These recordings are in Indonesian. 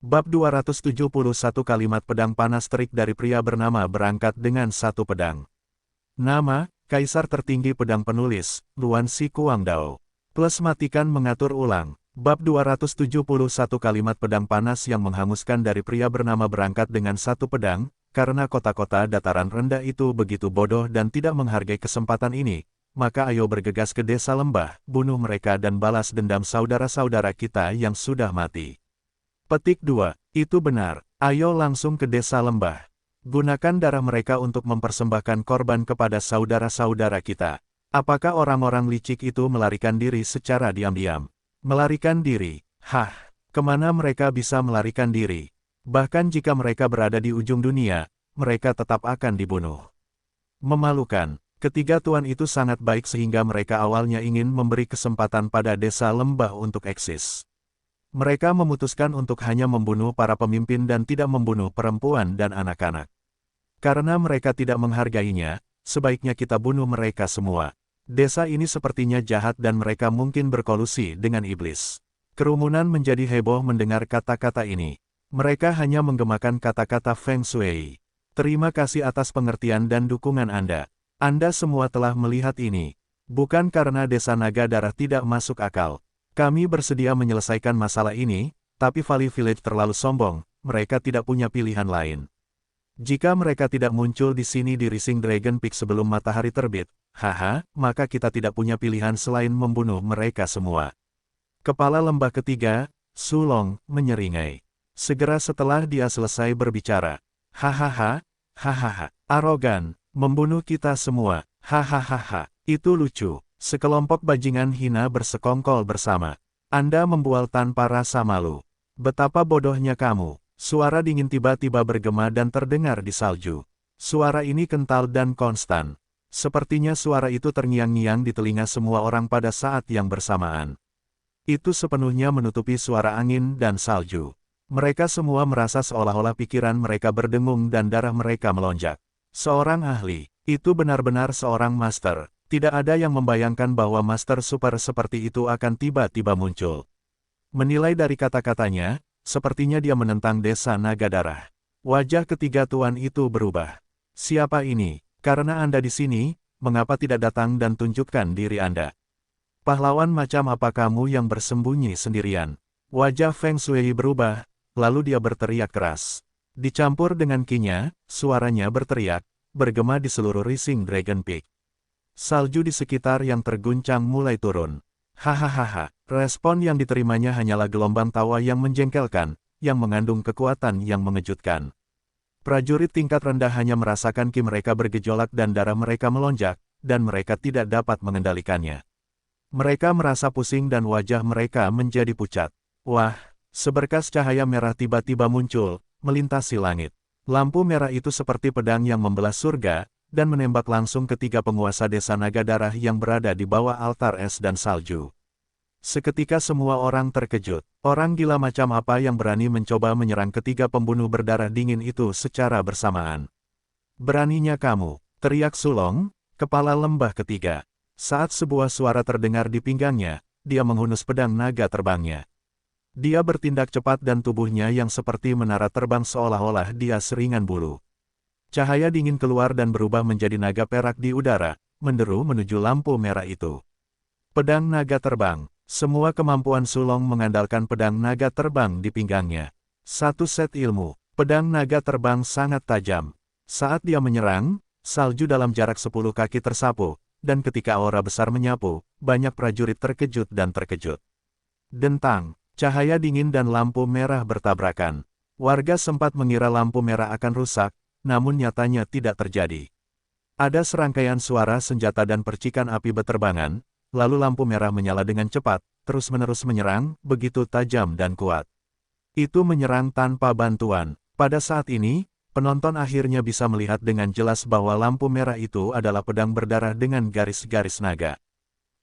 Bab 271 Kalimat pedang panas terik dari pria bernama berangkat dengan satu pedang. Nama, Kaisar Tertinggi Pedang Penulis, Luan Si Kuangdao. Plus matikan mengatur ulang. Bab 271 Kalimat pedang panas yang menghanguskan dari pria bernama berangkat dengan satu pedang, karena kota-kota dataran rendah itu begitu bodoh dan tidak menghargai kesempatan ini, maka ayo bergegas ke desa lembah, bunuh mereka dan balas dendam saudara-saudara kita yang sudah mati. Petik 2. Itu benar, ayo langsung ke desa lembah. Gunakan darah mereka untuk mempersembahkan korban kepada saudara-saudara kita. Apakah orang-orang licik itu melarikan diri secara diam-diam? Melarikan diri? Hah, kemana mereka bisa melarikan diri? Bahkan jika mereka berada di ujung dunia, mereka tetap akan dibunuh. Memalukan, ketiga tuan itu sangat baik sehingga mereka awalnya ingin memberi kesempatan pada desa lembah untuk eksis. Mereka memutuskan untuk hanya membunuh para pemimpin dan tidak membunuh perempuan dan anak-anak. Karena mereka tidak menghargainya, sebaiknya kita bunuh mereka semua. Desa ini sepertinya jahat dan mereka mungkin berkolusi dengan iblis. Kerumunan menjadi heboh mendengar kata-kata ini. Mereka hanya menggemakan kata-kata Feng Shui. Terima kasih atas pengertian dan dukungan Anda. Anda semua telah melihat ini. Bukan karena desa naga darah tidak masuk akal. Kami bersedia menyelesaikan masalah ini, tapi Valley Village terlalu sombong, mereka tidak punya pilihan lain. Jika mereka tidak muncul di sini di Rising Dragon Peak sebelum matahari terbit, haha, maka kita tidak punya pilihan selain membunuh mereka semua. Kepala lembah ketiga, Sulong, menyeringai. Segera setelah dia selesai berbicara. Hahaha, hahaha, arogan, membunuh kita semua, hahaha, itu lucu. Sekelompok bajingan hina bersekongkol bersama. Anda membual tanpa rasa malu. Betapa bodohnya kamu. Suara dingin tiba-tiba bergema dan terdengar di salju. Suara ini kental dan konstan. Sepertinya suara itu terngiang-ngiang di telinga semua orang pada saat yang bersamaan. Itu sepenuhnya menutupi suara angin dan salju. Mereka semua merasa seolah-olah pikiran mereka berdengung dan darah mereka melonjak. Seorang ahli, itu benar-benar seorang master. Tidak ada yang membayangkan bahwa master super seperti itu akan tiba-tiba muncul. Menilai dari kata-katanya, sepertinya dia menentang desa naga darah. Wajah ketiga tuan itu berubah. Siapa ini? Karena Anda di sini, mengapa tidak datang dan tunjukkan diri Anda? Pahlawan macam apa kamu yang bersembunyi sendirian? Wajah Feng Shui berubah, lalu dia berteriak keras. Dicampur dengan kinya, suaranya berteriak, bergema di seluruh Rising Dragon Peak. Salju di sekitar yang terguncang mulai turun. Hahaha, respon yang diterimanya hanyalah gelombang tawa yang menjengkelkan, yang mengandung kekuatan yang mengejutkan. Prajurit tingkat rendah hanya merasakan ki mereka bergejolak dan darah mereka melonjak, dan mereka tidak dapat mengendalikannya. Mereka merasa pusing dan wajah mereka menjadi pucat. Wah, seberkas cahaya merah tiba-tiba muncul, melintasi langit. Lampu merah itu seperti pedang yang membelah surga, dan menembak langsung ketiga penguasa desa naga darah yang berada di bawah altar es dan salju. Seketika semua orang terkejut. Orang gila macam apa yang berani mencoba menyerang ketiga pembunuh berdarah dingin itu secara bersamaan. Beraninya kamu, teriak Sulong, kepala lembah ketiga. Saat sebuah suara terdengar di pinggangnya, dia menghunus pedang naga terbangnya. Dia bertindak cepat dan tubuhnya yang seperti menara terbang seolah-olah dia seringan bulu. Cahaya dingin keluar dan berubah menjadi naga perak di udara, menderu menuju lampu merah itu. Pedang naga terbang. Semua kemampuan Sulong mengandalkan pedang naga terbang di pinggangnya. Satu set ilmu. Pedang naga terbang sangat tajam. Saat dia menyerang, salju dalam jarak 10 kaki tersapu, dan ketika aura besar menyapu, banyak prajurit terkejut dan terkejut. Dentang, cahaya dingin dan lampu merah bertabrakan. Warga sempat mengira lampu merah akan rusak, namun nyatanya tidak terjadi. Ada serangkaian suara senjata dan percikan api beterbangan, lalu lampu merah menyala dengan cepat, terus-menerus menyerang, begitu tajam dan kuat. Itu menyerang tanpa bantuan. Pada saat ini, penonton akhirnya bisa melihat dengan jelas bahwa lampu merah itu adalah pedang berdarah dengan garis-garis naga.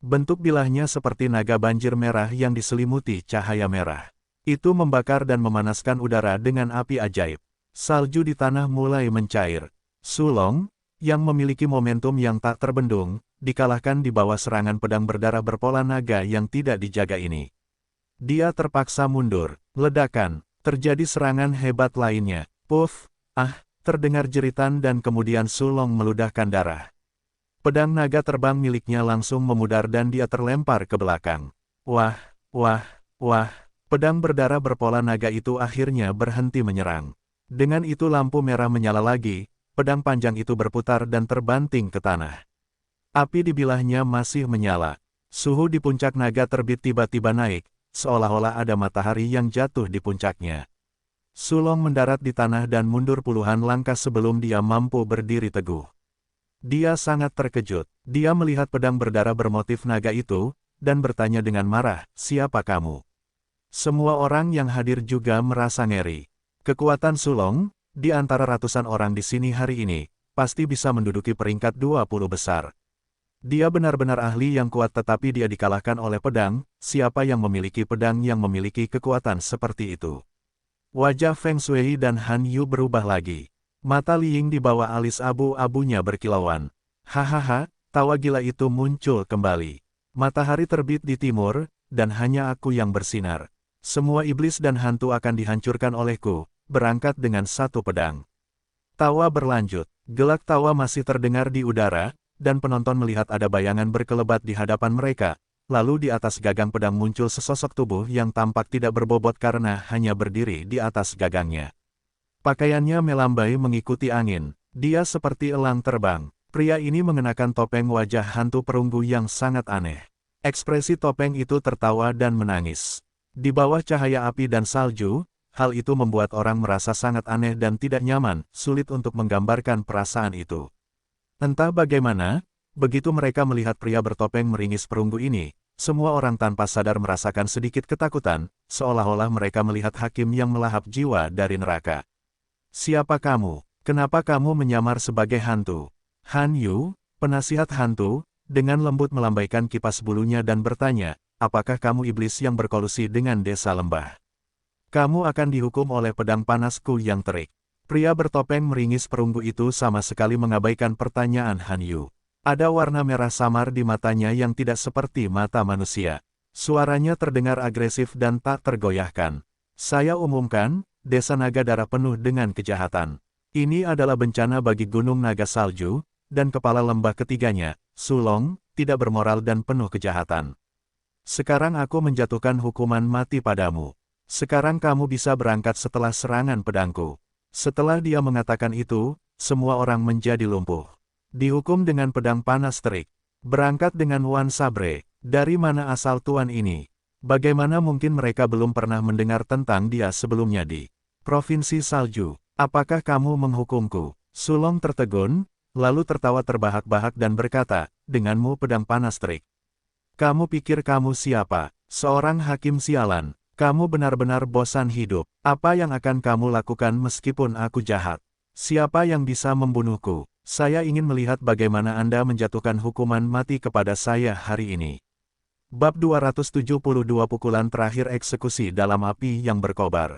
Bentuk bilahnya seperti naga banjir merah yang diselimuti cahaya merah. Itu membakar dan memanaskan udara dengan api ajaib. Salju di tanah mulai mencair. Sulong, yang memiliki momentum yang tak terbendung, dikalahkan di bawah serangan pedang berdarah berpola naga yang tidak dijaga ini. Dia terpaksa mundur. Ledakan. Terjadi serangan hebat lainnya. Puff, terdengar jeritan dan kemudian Sulong meludahkan darah. Pedang naga terbang miliknya langsung memudar dan dia terlempar ke belakang. Wah, pedang berdarah berpola naga itu akhirnya berhenti menyerang. Dengan itu lampu merah menyala lagi, pedang panjang itu berputar dan terbanting ke tanah. Api di bilahnya masih menyala. Suhu di puncak naga terbit tiba-tiba naik, seolah-olah ada matahari yang jatuh di puncaknya. Sulong mendarat di tanah dan mundur puluhan langkah sebelum dia mampu berdiri teguh. Dia sangat terkejut. Dia melihat pedang berdarah bermotif naga itu, dan bertanya dengan marah, "Siapa kamu?" Semua orang yang hadir juga merasa ngeri. Kekuatan Sulong, di antara ratusan orang di sini hari ini, pasti bisa menduduki peringkat 20 besar. Dia benar-benar ahli yang kuat tetapi dia dikalahkan oleh pedang, siapa yang memiliki pedang yang memiliki kekuatan seperti itu. Wajah Feng Shui dan Han Yu berubah lagi. Mata Li Ying di bawah alis abu-abunya berkilauan. Hahaha, tawa gila itu muncul kembali. Matahari terbit di timur, dan hanya aku yang bersinar. Semua iblis dan hantu akan dihancurkan olehku, berangkat dengan satu pedang. Tawa berlanjut, gelak tawa masih terdengar di udara, dan penonton melihat ada bayangan berkelebat di hadapan mereka, lalu di atas gagang pedang muncul sesosok tubuh yang tampak tidak berbobot karena hanya berdiri di atas gagangnya. Pakaiannya melambai mengikuti angin, dia seperti elang terbang. Pria ini mengenakan topeng wajah hantu perunggu yang sangat aneh. Ekspresi topeng itu tertawa dan menangis. Di bawah cahaya api dan salju, hal itu membuat orang merasa sangat aneh dan tidak nyaman, sulit untuk menggambarkan perasaan itu. Entah bagaimana, begitu mereka melihat pria bertopeng meringis perunggu ini, semua orang tanpa sadar merasakan sedikit ketakutan, seolah-olah mereka melihat hakim yang melahap jiwa dari neraka. "Siapa kamu? Kenapa kamu menyamar sebagai hantu?" Han Yu, penasihat hantu, dengan lembut melambaikan kipas bulunya dan bertanya, "Apakah kamu iblis yang berkolusi dengan desa lembah? Kamu akan dihukum oleh pedang panasku yang terik." Pria bertopeng meringis perunggu itu sama sekali mengabaikan pertanyaan Han Yu. Ada warna merah samar di matanya yang tidak seperti mata manusia. Suaranya terdengar agresif dan tak tergoyahkan. "Saya umumkan, desa naga darah penuh dengan kejahatan. Ini adalah bencana bagi Gunung Naga Salju, dan kepala lembah ketiganya, Sulong, tidak bermoral dan penuh kejahatan. Sekarang aku menjatuhkan hukuman mati padamu. Sekarang kamu bisa berangkat setelah serangan pedangku." Setelah dia mengatakan itu, semua orang menjadi lumpuh. Dihukum dengan pedang panas terik. Berangkat dengan Wan Sabre. Dari mana asal tuan ini? Bagaimana mungkin mereka belum pernah mendengar tentang dia sebelumnya di Provinsi Salju? Apakah kamu menghukumku? Sulong tertegun, lalu tertawa terbahak-bahak dan berkata, "Denganmu pedang panas terik. Kamu pikir kamu siapa? Seorang hakim sialan. Kamu benar-benar bosan hidup. Apa yang akan kamu lakukan meskipun aku jahat? Siapa yang bisa membunuhku? Saya ingin melihat bagaimana Anda menjatuhkan hukuman mati kepada saya hari ini." Bab 272 Pukulan terakhir eksekusi dalam api yang berkobar.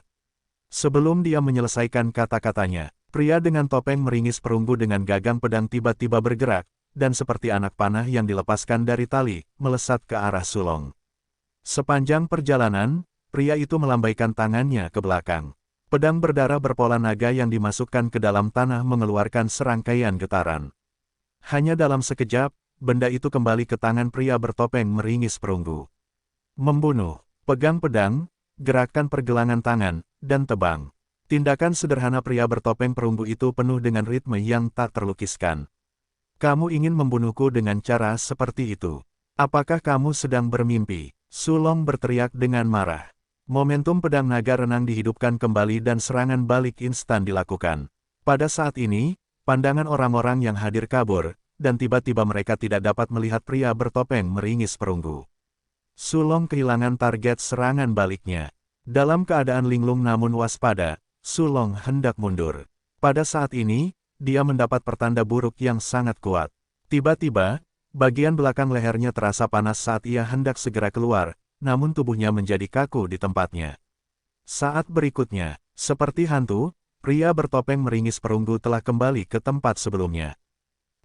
Sebelum dia menyelesaikan kata-katanya, pria dengan topeng meringis perunggu dengan gagang pedang tiba-tiba bergerak, dan seperti anak panah yang dilepaskan dari tali, melesat ke arah Sulong. Sepanjang perjalanan, pria itu melambaikan tangannya ke belakang. Pedang berdarah berpola naga yang dimasukkan ke dalam tanah mengeluarkan serangkaian getaran. Hanya dalam sekejap, benda itu kembali ke tangan pria bertopeng meringis perunggu. Membunuh, pegang pedang, gerakan pergelangan tangan, dan tebang. Tindakan sederhana pria bertopeng perunggu itu penuh dengan ritme yang tak terlukiskan. "Kamu ingin membunuhku dengan cara seperti itu? Apakah kamu sedang bermimpi?" Sulong berteriak dengan marah. Momentum pedang naga renang dihidupkan kembali dan serangan balik instan dilakukan. Pada saat ini, pandangan orang-orang yang hadir kabur, dan tiba-tiba mereka tidak dapat melihat pria bertopeng meringis perunggu. Sulong kehilangan target serangan baliknya. Dalam keadaan linglung namun waspada, Sulong hendak mundur. Pada saat ini, dia mendapat pertanda buruk yang sangat kuat. Tiba-tiba, bagian belakang lehernya terasa panas saat ia hendak segera keluar, namun tubuhnya menjadi kaku di tempatnya. Saat berikutnya, seperti hantu, pria bertopeng meringis perunggu telah kembali ke tempat sebelumnya.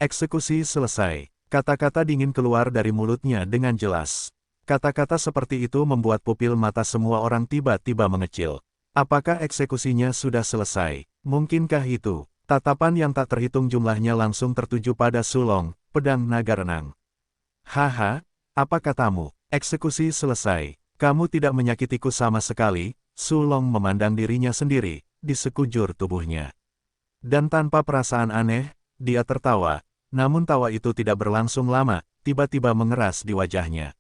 Eksekusi selesai. Kata-kata dingin keluar dari mulutnya dengan jelas. Kata-kata seperti itu membuat pupil mata semua orang tiba-tiba mengecil. Apakah eksekusinya sudah selesai? Mungkinkah itu? Tatapan yang tak terhitung jumlahnya langsung tertuju pada Sulong, pedang naga renang. Haha, apa katamu? Eksekusi selesai. Kamu tidak menyakitiku sama sekali. Sulong memandang dirinya sendiri, di sekujur tubuhnya. Dan tanpa perasaan aneh, dia tertawa. Namun tawa itu tidak berlangsung lama, tiba-tiba mengeras di wajahnya.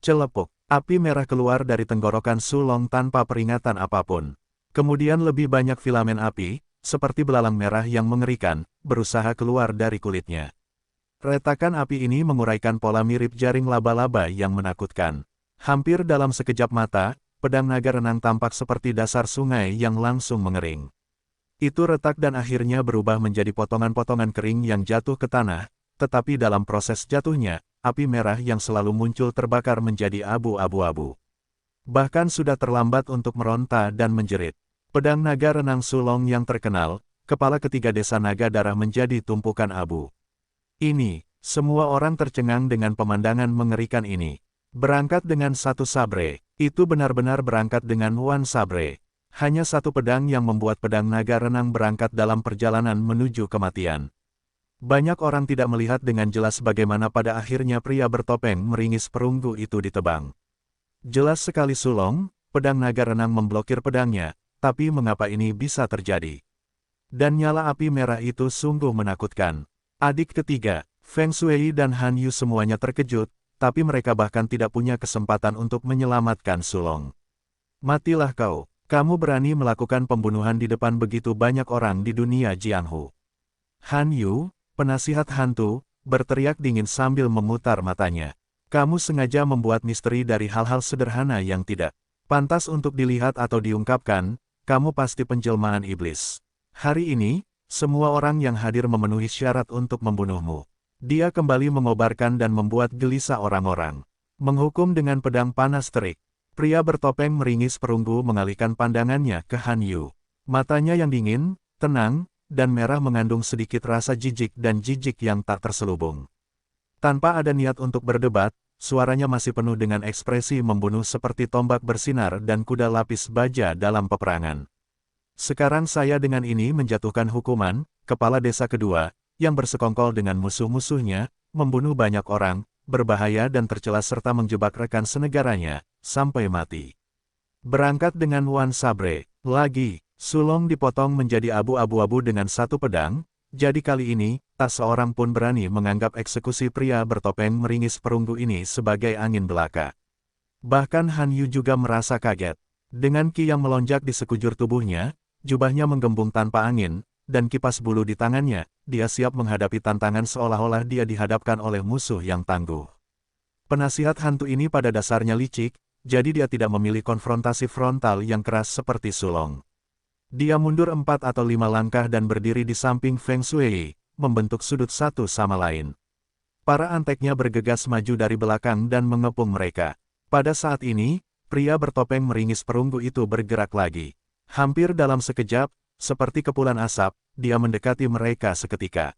Celepuk, api merah keluar dari tenggorokan Sulong tanpa peringatan apapun. Kemudian lebih banyak filamen api, seperti belalang merah yang mengerikan, berusaha keluar dari kulitnya. Retakan api ini menguraikan pola mirip jaring laba-laba yang menakutkan. Hampir dalam sekejap mata, pedang naga renang tampak seperti dasar sungai yang langsung mengering. Itu retak dan akhirnya berubah menjadi potongan-potongan kering yang jatuh ke tanah, tetapi dalam proses jatuhnya, api merah yang selalu muncul terbakar menjadi abu-abu. Bahkan sudah terlambat untuk meronta dan menjerit. Pedang naga renang Sulong yang terkenal, kepala ketiga desa naga darah menjadi tumpukan abu. Ini, semua orang tercengang dengan pemandangan mengerikan ini. Berangkat dengan satu sabre, itu benar-benar berangkat dengan one sabre. Hanya satu pedang yang membuat pedang naga renang berangkat dalam perjalanan menuju kematian. Banyak orang tidak melihat dengan jelas bagaimana pada akhirnya pria bertopeng meringis perunggu itu ditebang. Jelas sekali Sulong, pedang naga renang memblokir pedangnya, tapi mengapa ini bisa terjadi? Dan nyala api merah itu sungguh menakutkan. Adik ketiga, Feng Shui dan Han Yu semuanya terkejut, tapi mereka bahkan tidak punya kesempatan untuk menyelamatkan Sulong. Matilah kau. Kamu berani melakukan pembunuhan di depan begitu banyak orang di dunia Jianghu. Han Yu, penasihat hantu, berteriak dingin sambil memutar matanya. Kamu sengaja membuat misteri dari hal-hal sederhana yang tidak pantas untuk dilihat atau diungkapkan, kamu pasti penjelmaan iblis. Hari ini, semua orang yang hadir memenuhi syarat untuk membunuhmu. Dia kembali mengobarkan dan membuat gelisah orang-orang. Menghukum dengan pedang panas terik. Pria bertopeng meringis perunggu mengalihkan pandangannya ke Han Yu. Matanya yang dingin, tenang, dan merah mengandung sedikit rasa jijik dan jijik yang tak terselubung. Tanpa ada niat untuk berdebat, suaranya masih penuh dengan ekspresi membunuh seperti tombak bersinar dan kuda lapis baja dalam peperangan. Sekarang saya dengan ini menjatuhkan hukuman, kepala desa kedua, yang bersekongkol dengan musuh-musuhnya, membunuh banyak orang, berbahaya dan tercela serta menjebak rekan senegaranya, sampai mati. Berangkat dengan one sabre, lagi, Sulong dipotong menjadi abu-abu dengan satu pedang, jadi kali ini, tak seorang pun berani menganggap eksekusi pria bertopeng meringis perunggu ini sebagai angin belaka. Bahkan Han Yu juga merasa kaget. Dengan ki yang melonjak di sekujur tubuhnya, jubahnya menggembung tanpa angin, dan kipas bulu di tangannya, dia siap menghadapi tantangan seolah-olah dia dihadapkan oleh musuh yang tangguh. Penasihat hantu ini pada dasarnya licik, jadi dia tidak memilih konfrontasi frontal yang keras seperti Sulong. Dia mundur 4 atau 5 langkah dan berdiri di samping Feng Shui, membentuk sudut satu sama lain. Para anteknya bergegas maju dari belakang dan mengepung mereka. Pada saat ini, pria bertopeng meringis perunggu itu bergerak lagi. Hampir dalam sekejap, seperti kepulan asap, dia mendekati mereka seketika.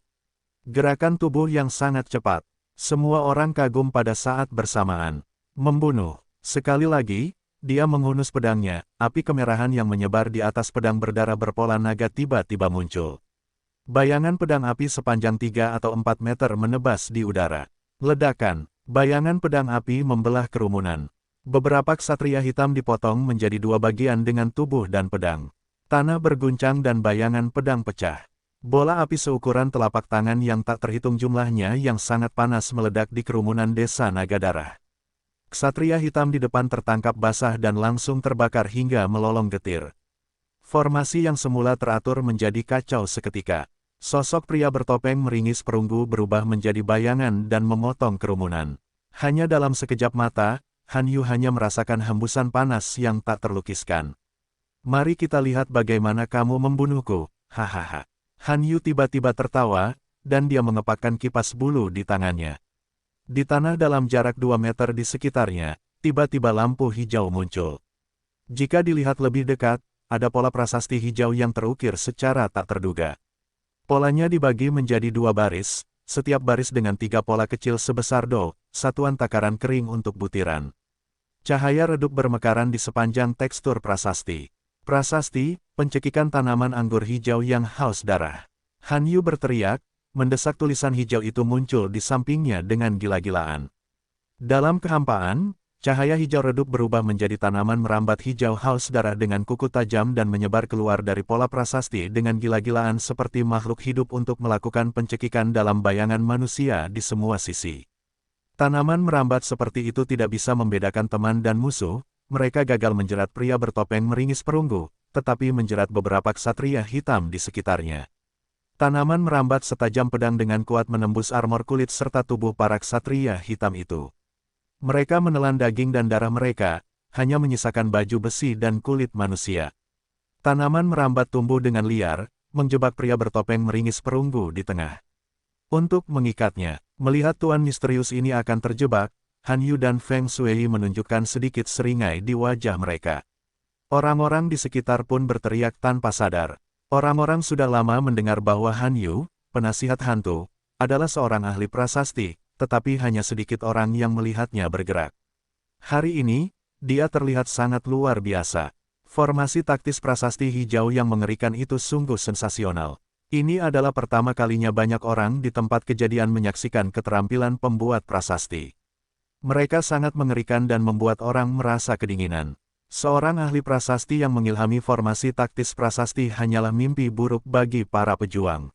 Gerakan tubuh yang sangat cepat. Semua orang kagum pada saat bersamaan. Membunuh. Sekali lagi, dia menghunus pedangnya, api kemerahan yang menyebar di atas pedang berdarah berpola naga tiba-tiba muncul. Bayangan pedang api sepanjang 3 atau 4 meter menebas di udara. Ledakan. Bayangan pedang api membelah kerumunan. Beberapa ksatria hitam dipotong menjadi 2 bagian dengan tubuh dan pedang. Tanah berguncang dan bayangan pedang pecah. Bola api seukuran telapak tangan yang tak terhitung jumlahnya yang sangat panas meledak di kerumunan desa naga darah. Ksatria hitam di depan tertangkap basah dan langsung terbakar hingga melolong getir. Formasi yang semula teratur menjadi kacau seketika. Sosok pria bertopeng meringis perunggu berubah menjadi bayangan dan memotong kerumunan. Hanya dalam sekejap mata, Han Yu hanya merasakan hembusan panas yang tak terlukiskan. Mari kita lihat bagaimana kamu membunuhku, hahaha. Han Yu tiba-tiba tertawa, dan dia mengepakkan kipas bulu di tangannya. Di tanah dalam jarak 2 meter di sekitarnya, tiba-tiba lampu hijau muncul. Jika dilihat lebih dekat, ada pola prasasti hijau yang terukir secara tak terduga. Polanya dibagi menjadi 2 baris, setiap baris dengan 3 pola kecil sebesar do, satuan takaran kering untuk butiran. Cahaya redup bermekaran di sepanjang tekstur prasasti. Prasasti, pencekikan tanaman anggur hijau yang haus darah. Han Yu berteriak, mendesak tulisan hijau itu muncul di sampingnya dengan gila-gilaan. Dalam kehampaan, cahaya hijau redup berubah menjadi tanaman merambat hijau haus darah dengan kuku tajam dan menyebar keluar dari pola prasasti dengan gila-gilaan seperti makhluk hidup untuk melakukan pencekikan dalam bayangan manusia di semua sisi. Tanaman merambat seperti itu tidak bisa membedakan teman dan musuh. Mereka gagal menjerat pria bertopeng meringis perunggu, tetapi menjerat beberapa ksatria hitam di sekitarnya. Tanaman merambat setajam pedang dengan kuat menembus armor kulit serta tubuh para ksatria hitam itu. Mereka menelan daging dan darah mereka, hanya menyisakan baju besi dan kulit manusia. Tanaman merambat tumbuh dengan liar, menjebak pria bertopeng meringis perunggu di tengah. Untuk mengikatnya, melihat tuan misterius ini akan terjebak, Han Yu dan Feng Shui menunjukkan sedikit seringai di wajah mereka. Orang-orang di sekitar pun berteriak tanpa sadar. Orang-orang sudah lama mendengar bahwa Han Yu, penasihat hantu, adalah seorang ahli prasasti, tetapi hanya sedikit orang yang melihatnya bergerak. Hari ini, dia terlihat sangat luar biasa. Formasi taktis prasasti hijau yang mengerikan itu sungguh sensasional. Ini adalah pertama kalinya banyak orang di tempat kejadian menyaksikan keterampilan pembuat prasasti. Mereka sangat mengerikan dan membuat orang merasa kedinginan. Seorang ahli prasasti yang mengilhami formasi taktis prasasti hanyalah mimpi buruk bagi para pejuang.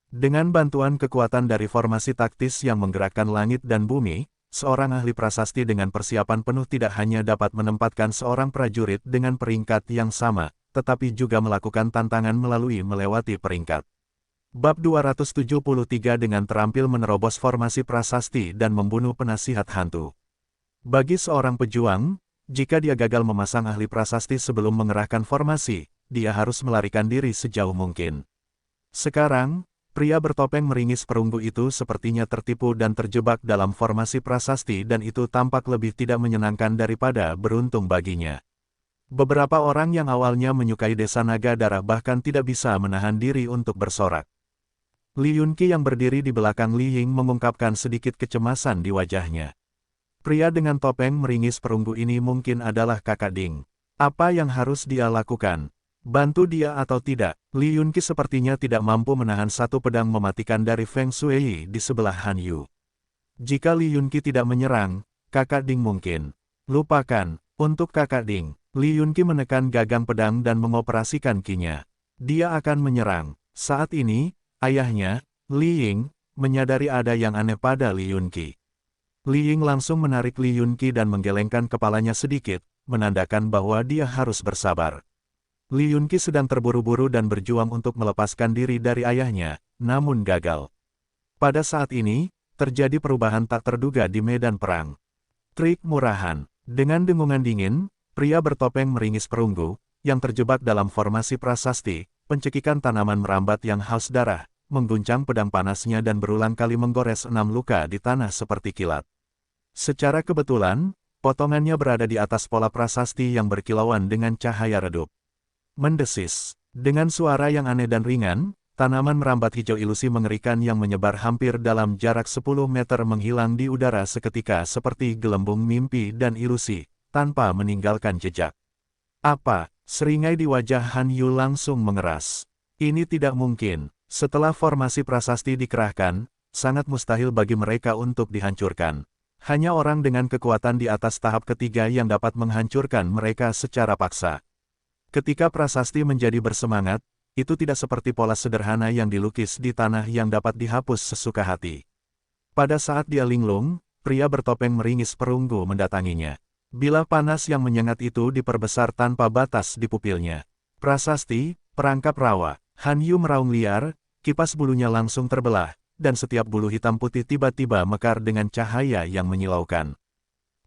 Dengan bantuan kekuatan dari formasi taktis yang menggerakkan langit dan bumi, seorang ahli prasasti dengan persiapan penuh tidak hanya dapat menempatkan seorang prajurit dengan peringkat yang sama, tetapi juga melakukan tantangan melalui melewati peringkat. Bab 273 dengan terampil menerobos formasi prasasti dan membunuh penasihat hantu. Bagi seorang pejuang, jika dia gagal memasang ahli prasasti sebelum mengerahkan formasi, dia harus melarikan diri sejauh mungkin. Sekarang, pria bertopeng meringis perunggu itu sepertinya tertipu dan terjebak dalam formasi prasasti dan itu tampak lebih tidak menyenangkan daripada beruntung baginya. Beberapa orang yang awalnya menyukai desa naga darah bahkan tidak bisa menahan diri untuk bersorak. Li Yunqi yang berdiri di belakang Li Ying mengungkapkan sedikit kecemasan di wajahnya. Pria dengan topeng meringis perunggu ini mungkin adalah kakak Ding. Apa yang harus dia lakukan? Bantu dia atau tidak? Li Yunqi sepertinya tidak mampu menahan satu pedang mematikan dari Feng Shui di sebelah Han Yu. Jika Li Yunqi tidak menyerang, kakak Ding mungkin. Lupakan, untuk kakak Ding. Li Yunqi menekan gagang pedang dan mengoperasikan kinya. Dia akan menyerang. Saat ini, ayahnya, Li Ying, menyadari ada yang aneh pada Li Yunqi. Li Ying langsung menarik Li Yunqi dan menggelengkan kepalanya sedikit, menandakan bahwa dia harus bersabar. Li Yunqi sedang terburu-buru dan berjuang untuk melepaskan diri dari ayahnya, namun gagal. Pada saat ini, terjadi perubahan tak terduga di medan perang. Trik murahan. Dengan dengungan dingin, pria bertopeng meringis perunggu, yang terjebak dalam formasi prasasti, pencekikan tanaman merambat yang haus darah, mengguncang pedang panasnya dan berulang kali menggores 6 luka di tanah seperti kilat. Secara kebetulan, potongannya berada di atas pola prasasti yang berkilauan dengan cahaya redup. Mendesis. Dengan suara yang aneh dan ringan, tanaman merambat hijau ilusi mengerikan yang menyebar hampir dalam jarak 10 meter menghilang di udara seketika seperti gelembung mimpi dan ilusi, tanpa meninggalkan jejak. Apa? Seringai di wajah Han Yu langsung mengeras. Ini tidak mungkin. Setelah formasi prasasti dikerahkan, sangat mustahil bagi mereka untuk dihancurkan. Hanya orang dengan kekuatan di atas tahap ketiga yang dapat menghancurkan mereka secara paksa. Ketika prasasti menjadi bersemangat, itu tidak seperti pola sederhana yang dilukis di tanah yang dapat dihapus sesuka hati. Pada saat dia linglung, pria bertopeng meringis perunggu mendatanginya. Bilah panas yang menyengat itu diperbesar tanpa batas di pupilnya. Prasasti, perangkap rawa. Han Yu meraung liar, kipas bulunya langsung terbelah, dan setiap bulu hitam putih tiba-tiba mekar dengan cahaya yang menyilaukan.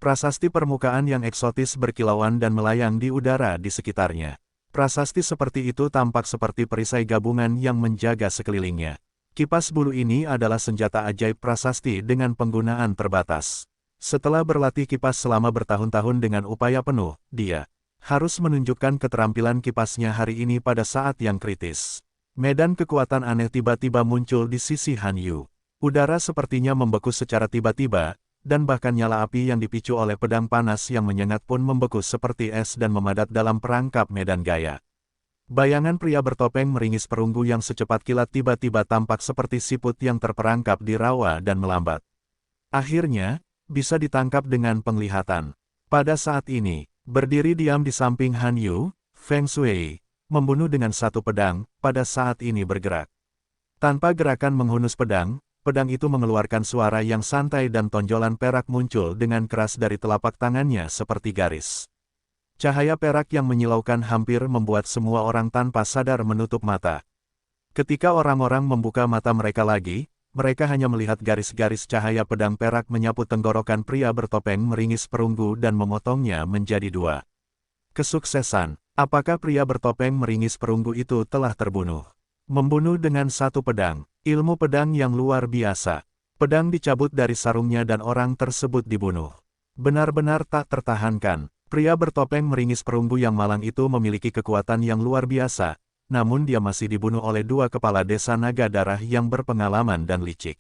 Prasasti permukaan yang eksotis berkilauan dan melayang di udara di sekitarnya. Prasasti seperti itu tampak seperti perisai gabungan yang menjaga sekelilingnya. Kipas bulu ini adalah senjata ajaib prasasti dengan penggunaan terbatas. Setelah berlatih kipas selama bertahun-tahun dengan upaya penuh, dia harus menunjukkan keterampilan kipasnya hari ini pada saat yang kritis. Medan kekuatan aneh tiba-tiba muncul di sisi Han Yu. Udara sepertinya membeku secara tiba-tiba, dan bahkan nyala api yang dipicu oleh pedang panas yang menyengat pun membeku seperti es dan memadat dalam perangkap medan gaya. Bayangan pria bertopeng meringis perunggu yang secepat kilat tiba-tiba tampak seperti siput yang terperangkap di rawa dan melambat. Akhirnya, bisa ditangkap dengan penglihatan. Pada saat ini, berdiri diam di samping Han Yu, Feng Shui, membunuh dengan satu pedang, pada saat ini bergerak. Tanpa gerakan menghunus pedang, pedang itu mengeluarkan suara yang santai dan tonjolan perak muncul dengan keras dari telapak tangannya seperti garis. Cahaya perak yang menyilaukan hampir membuat semua orang tanpa sadar menutup mata. Ketika orang-orang membuka mata mereka lagi, mereka hanya melihat garis-garis cahaya pedang perak menyapu tenggorokan pria bertopeng meringis perunggu dan memotongnya menjadi dua. Kesuksesan, apakah pria bertopeng meringis perunggu itu telah terbunuh? Membunuh dengan satu pedang, ilmu pedang yang luar biasa. Pedang dicabut dari sarungnya dan orang tersebut dibunuh. Benar-benar tak tertahankan, pria bertopeng meringis perunggu yang malang itu memiliki kekuatan yang luar biasa. Namun dia masih dibunuh oleh dua kepala desa naga darah yang berpengalaman dan licik.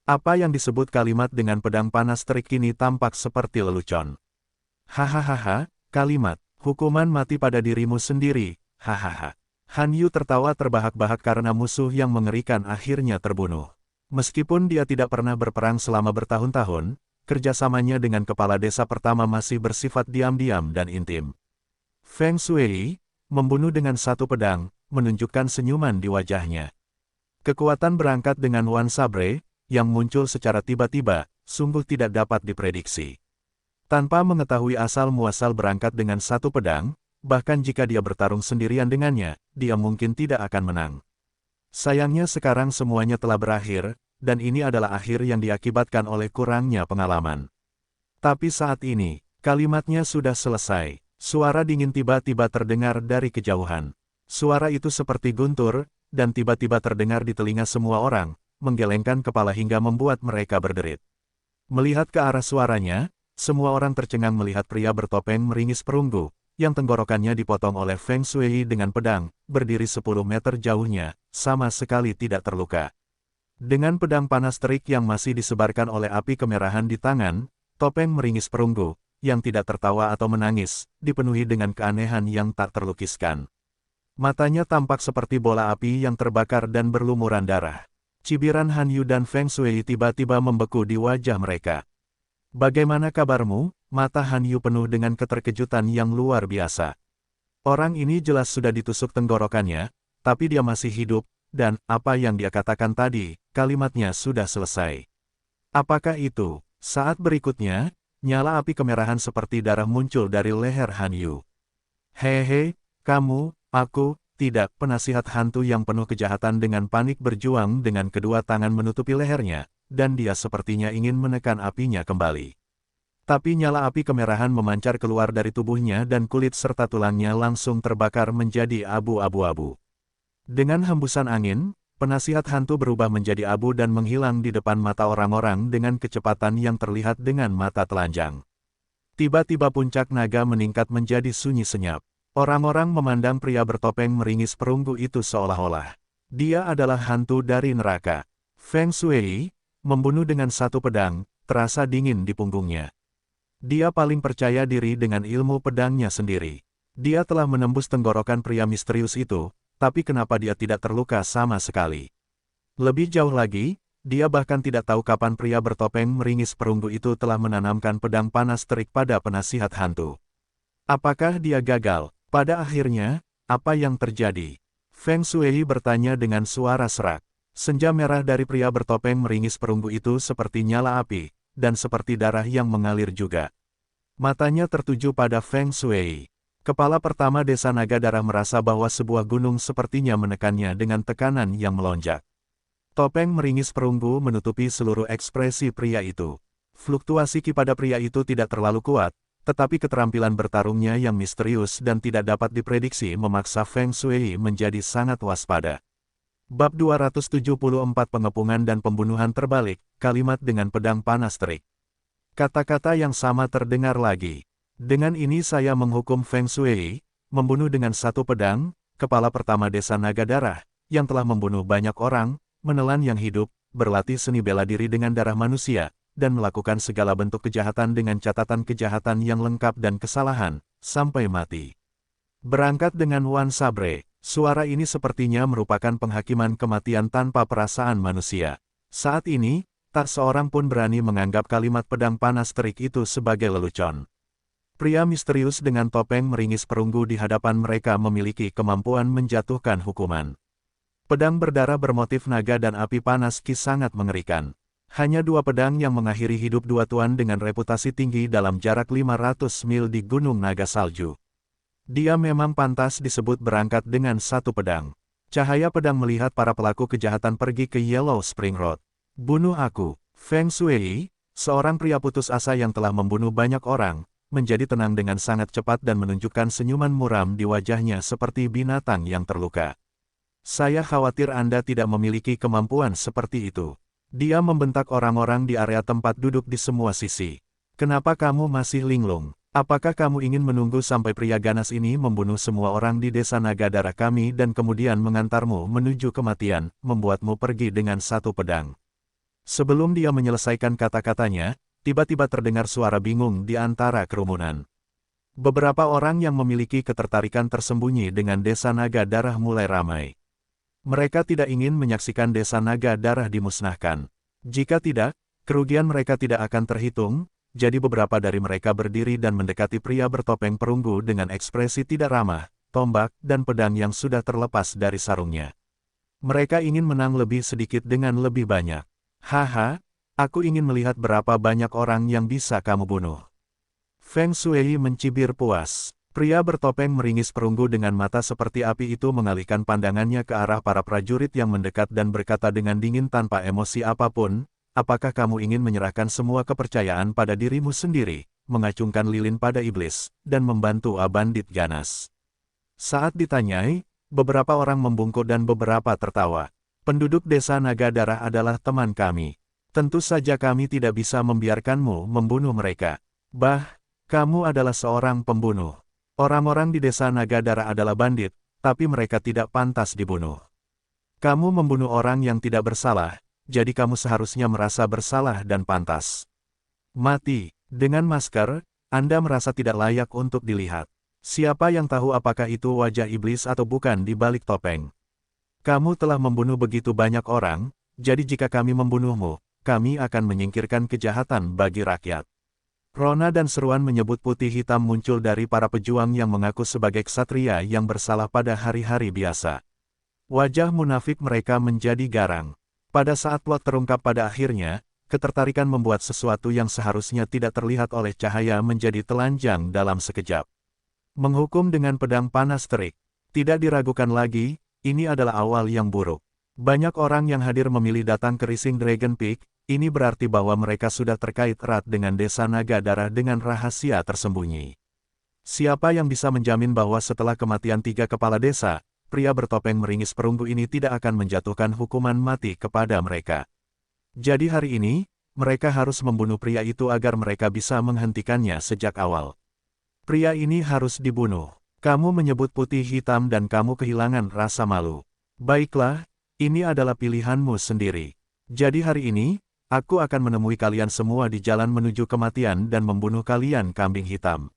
Apa yang disebut kalimat dengan pedang panas terik kini tampak seperti lelucon. Hahaha, kalimat, hukuman mati pada dirimu sendiri, hahaha. Han Yu tertawa terbahak-bahak karena musuh yang mengerikan akhirnya terbunuh. Meskipun dia tidak pernah berperang selama bertahun-tahun, kerjasamanya dengan kepala desa pertama masih bersifat diam-diam dan intim. Feng Shui, membunuh dengan satu pedang, menunjukkan senyuman di wajahnya. Kekuatan berangkat dengan Wan Sabre, yang muncul secara tiba-tiba, sungguh tidak dapat diprediksi. Tanpa mengetahui asal-muasal berangkat dengan satu pedang, bahkan jika dia bertarung sendirian dengannya, dia mungkin tidak akan menang. Sayangnya sekarang semuanya telah berakhir, dan ini adalah akhir yang diakibatkan oleh kurangnya pengalaman. Tapi saat ini, kalimatnya sudah selesai. Suara dingin tiba-tiba terdengar dari kejauhan. Suara itu seperti guntur, dan tiba-tiba terdengar di telinga semua orang, menggelengkan kepala hingga membuat mereka berderit. Melihat ke arah suaranya, semua orang tercengang melihat pria bertopeng meringis perunggu, yang tenggorokannya dipotong oleh Feng Shui dengan pedang, berdiri 10 meter jauhnya, sama sekali tidak terluka. Dengan pedang panas terik yang masih disebarkan oleh api kemerahan di tangan, topeng meringis perunggu, yang tidak tertawa atau menangis, dipenuhi dengan keanehan yang tak terlukiskan. Matanya tampak seperti bola api yang terbakar dan berlumuran darah. Cibiran Han Yu dan Feng Shui tiba-tiba membeku di wajah mereka. Bagaimana kabarmu? Mata Han Yu penuh dengan keterkejutan yang luar biasa. Orang ini jelas sudah ditusuk tenggorokannya, tapi dia masih hidup, dan apa yang dia katakan tadi, kalimatnya sudah selesai. Apakah itu? Saat berikutnya, nyala api kemerahan seperti darah muncul dari leher Han Yu. Hehe, kamu, aku, tidak, penasihat hantu yang penuh kejahatan dengan panik berjuang dengan kedua tangan menutupi lehernya, dan dia sepertinya ingin menekan apinya kembali. Tapi nyala api kemerahan memancar keluar dari tubuhnya dan kulit serta tulangnya langsung terbakar menjadi abu-abu. Dengan hembusan angin, penasihat hantu berubah menjadi abu dan menghilang di depan mata orang-orang dengan kecepatan yang terlihat dengan mata telanjang. Tiba-tiba puncak naga meningkat menjadi sunyi senyap. Orang-orang memandang pria bertopeng meringis perunggu itu seolah-olah dia adalah hantu dari neraka. Feng Shui, membunuh dengan satu pedang, terasa dingin di punggungnya. Dia paling percaya diri dengan ilmu pedangnya sendiri. Dia telah menembus tenggorokan pria misterius itu, tapi kenapa dia tidak terluka sama sekali? Lebih jauh lagi, dia bahkan tidak tahu kapan pria bertopeng meringis perunggu itu telah menanamkan pedang panas terik pada penasihat hantu. Apakah dia gagal? Pada akhirnya, apa yang terjadi? Feng Shui bertanya dengan suara serak. Senja merah dari pria bertopeng meringis perunggu itu seperti nyala api, dan seperti darah yang mengalir juga. Matanya tertuju pada Feng Shui. Kepala pertama desa naga darah merasa bahwa sebuah gunung sepertinya menekannya dengan tekanan yang melonjak. Topeng meringis perunggu menutupi seluruh ekspresi pria itu. Fluktuasi ki pada pria itu tidak terlalu kuat, tetapi keterampilan bertarungnya yang misterius dan tidak dapat diprediksi memaksa Feng Shui menjadi sangat waspada. Bab 274 Pengepungan dan Pembunuhan Terbalik, kalimat dengan pedang panas terik. Kata-kata yang sama terdengar lagi. Dengan ini saya menghukum Feng Shui, membunuh dengan satu pedang, kepala pertama desa naga darah, yang telah membunuh banyak orang, menelan yang hidup, berlatih seni bela diri dengan darah manusia, dan melakukan segala bentuk kejahatan dengan catatan kejahatan yang lengkap dan kesalahan, sampai mati. Berangkat dengan Wan Sabre, suara ini sepertinya merupakan penghakiman kematian tanpa perasaan manusia. Saat ini, tak seorang pun berani menganggap kalimat pedang panas terik itu sebagai lelucon. Pria misterius dengan topeng meringis perunggu di hadapan mereka memiliki kemampuan menjatuhkan hukuman. Pedang berdarah bermotif naga dan api panas Ki sangat mengerikan. Hanya dua pedang yang mengakhiri hidup dua tuan dengan reputasi tinggi dalam jarak 500 mil di Gunung Naga Salju. Dia memang pantas disebut berangkat dengan satu pedang. Cahaya pedang melihat para pelaku kejahatan pergi ke Yellow Spring Road. Bunuh aku. Feng Shui, seorang pria putus asa yang telah membunuh banyak orang, menjadi tenang dengan sangat cepat dan menunjukkan senyuman muram di wajahnya seperti binatang yang terluka. Saya khawatir Anda tidak memiliki kemampuan seperti itu. Dia membentak orang-orang di area tempat duduk di semua sisi. Kenapa kamu masih linglung? Apakah kamu ingin menunggu sampai pria ganas ini membunuh semua orang di desa naga darah kami dan kemudian mengantarmu menuju kematian, membuatmu pergi dengan satu pedang? Sebelum dia menyelesaikan kata-katanya, tiba-tiba terdengar suara bingung di antara kerumunan. Beberapa orang yang memiliki ketertarikan tersembunyi dengan desa naga darah mulai ramai. Mereka tidak ingin menyaksikan desa naga darah dimusnahkan. Jika tidak, kerugian mereka tidak akan terhitung, jadi beberapa dari mereka berdiri dan mendekati pria bertopeng perunggu dengan ekspresi tidak ramah, tombak dan pedang yang sudah terlepas dari sarungnya. Mereka ingin menang lebih sedikit dengan lebih banyak. Haha, aku ingin melihat berapa banyak orang yang bisa kamu bunuh. Feng Shui mencibir puas. Pria bertopeng meringis perunggu dengan mata seperti api itu mengalihkan pandangannya ke arah para prajurit yang mendekat dan berkata dengan dingin tanpa emosi apapun, apakah kamu ingin menyerahkan semua kepercayaan pada dirimu sendiri, mengacungkan lilin pada iblis, dan membantu bandit ganas? Saat ditanyai, beberapa orang membungkuk dan beberapa tertawa. Penduduk desa Naga Darah adalah teman kami. Tentu saja kami tidak bisa membiarkanmu membunuh mereka. Kamu adalah seorang pembunuh. Orang-orang di desa Naga Darah adalah bandit, tapi mereka tidak pantas dibunuh. Kamu membunuh orang yang tidak bersalah, jadi kamu seharusnya merasa bersalah dan pantas mati. Dengan masker, Anda merasa tidak layak untuk dilihat. Siapa yang tahu apakah itu wajah iblis atau bukan di balik topeng? Kamu telah membunuh begitu banyak orang, jadi jika kami membunuhmu, kami akan menyingkirkan kejahatan bagi rakyat. Rona dan seruan menyebut putih hitam muncul dari para pejuang yang mengaku sebagai ksatria yang bersalah pada hari-hari biasa. Wajah munafik mereka menjadi garang. Pada saat plot terungkap pada akhirnya, ketertarikan membuat sesuatu yang seharusnya tidak terlihat oleh cahaya menjadi telanjang dalam sekejap. Menghukum dengan pedang panas terik. Tidak diragukan lagi, ini adalah awal yang buruk. Banyak orang yang hadir memilih datang ke Rising Dragon Peak. Ini berarti bahwa mereka sudah terkait erat dengan desa Naga Darah dengan rahasia tersembunyi. Siapa yang bisa menjamin bahwa setelah kematian 3 kepala desa, pria bertopeng meringis perunggu ini tidak akan menjatuhkan hukuman mati kepada mereka? Jadi hari ini, mereka harus membunuh pria itu agar mereka bisa menghentikannya sejak awal. Pria ini harus dibunuh. Kamu menyebut putih hitam dan kamu kehilangan rasa malu. Baiklah, ini adalah pilihanmu sendiri. Jadi hari ini, aku akan menemui kalian semua di jalan menuju kematian dan membunuh kalian kambing hitam.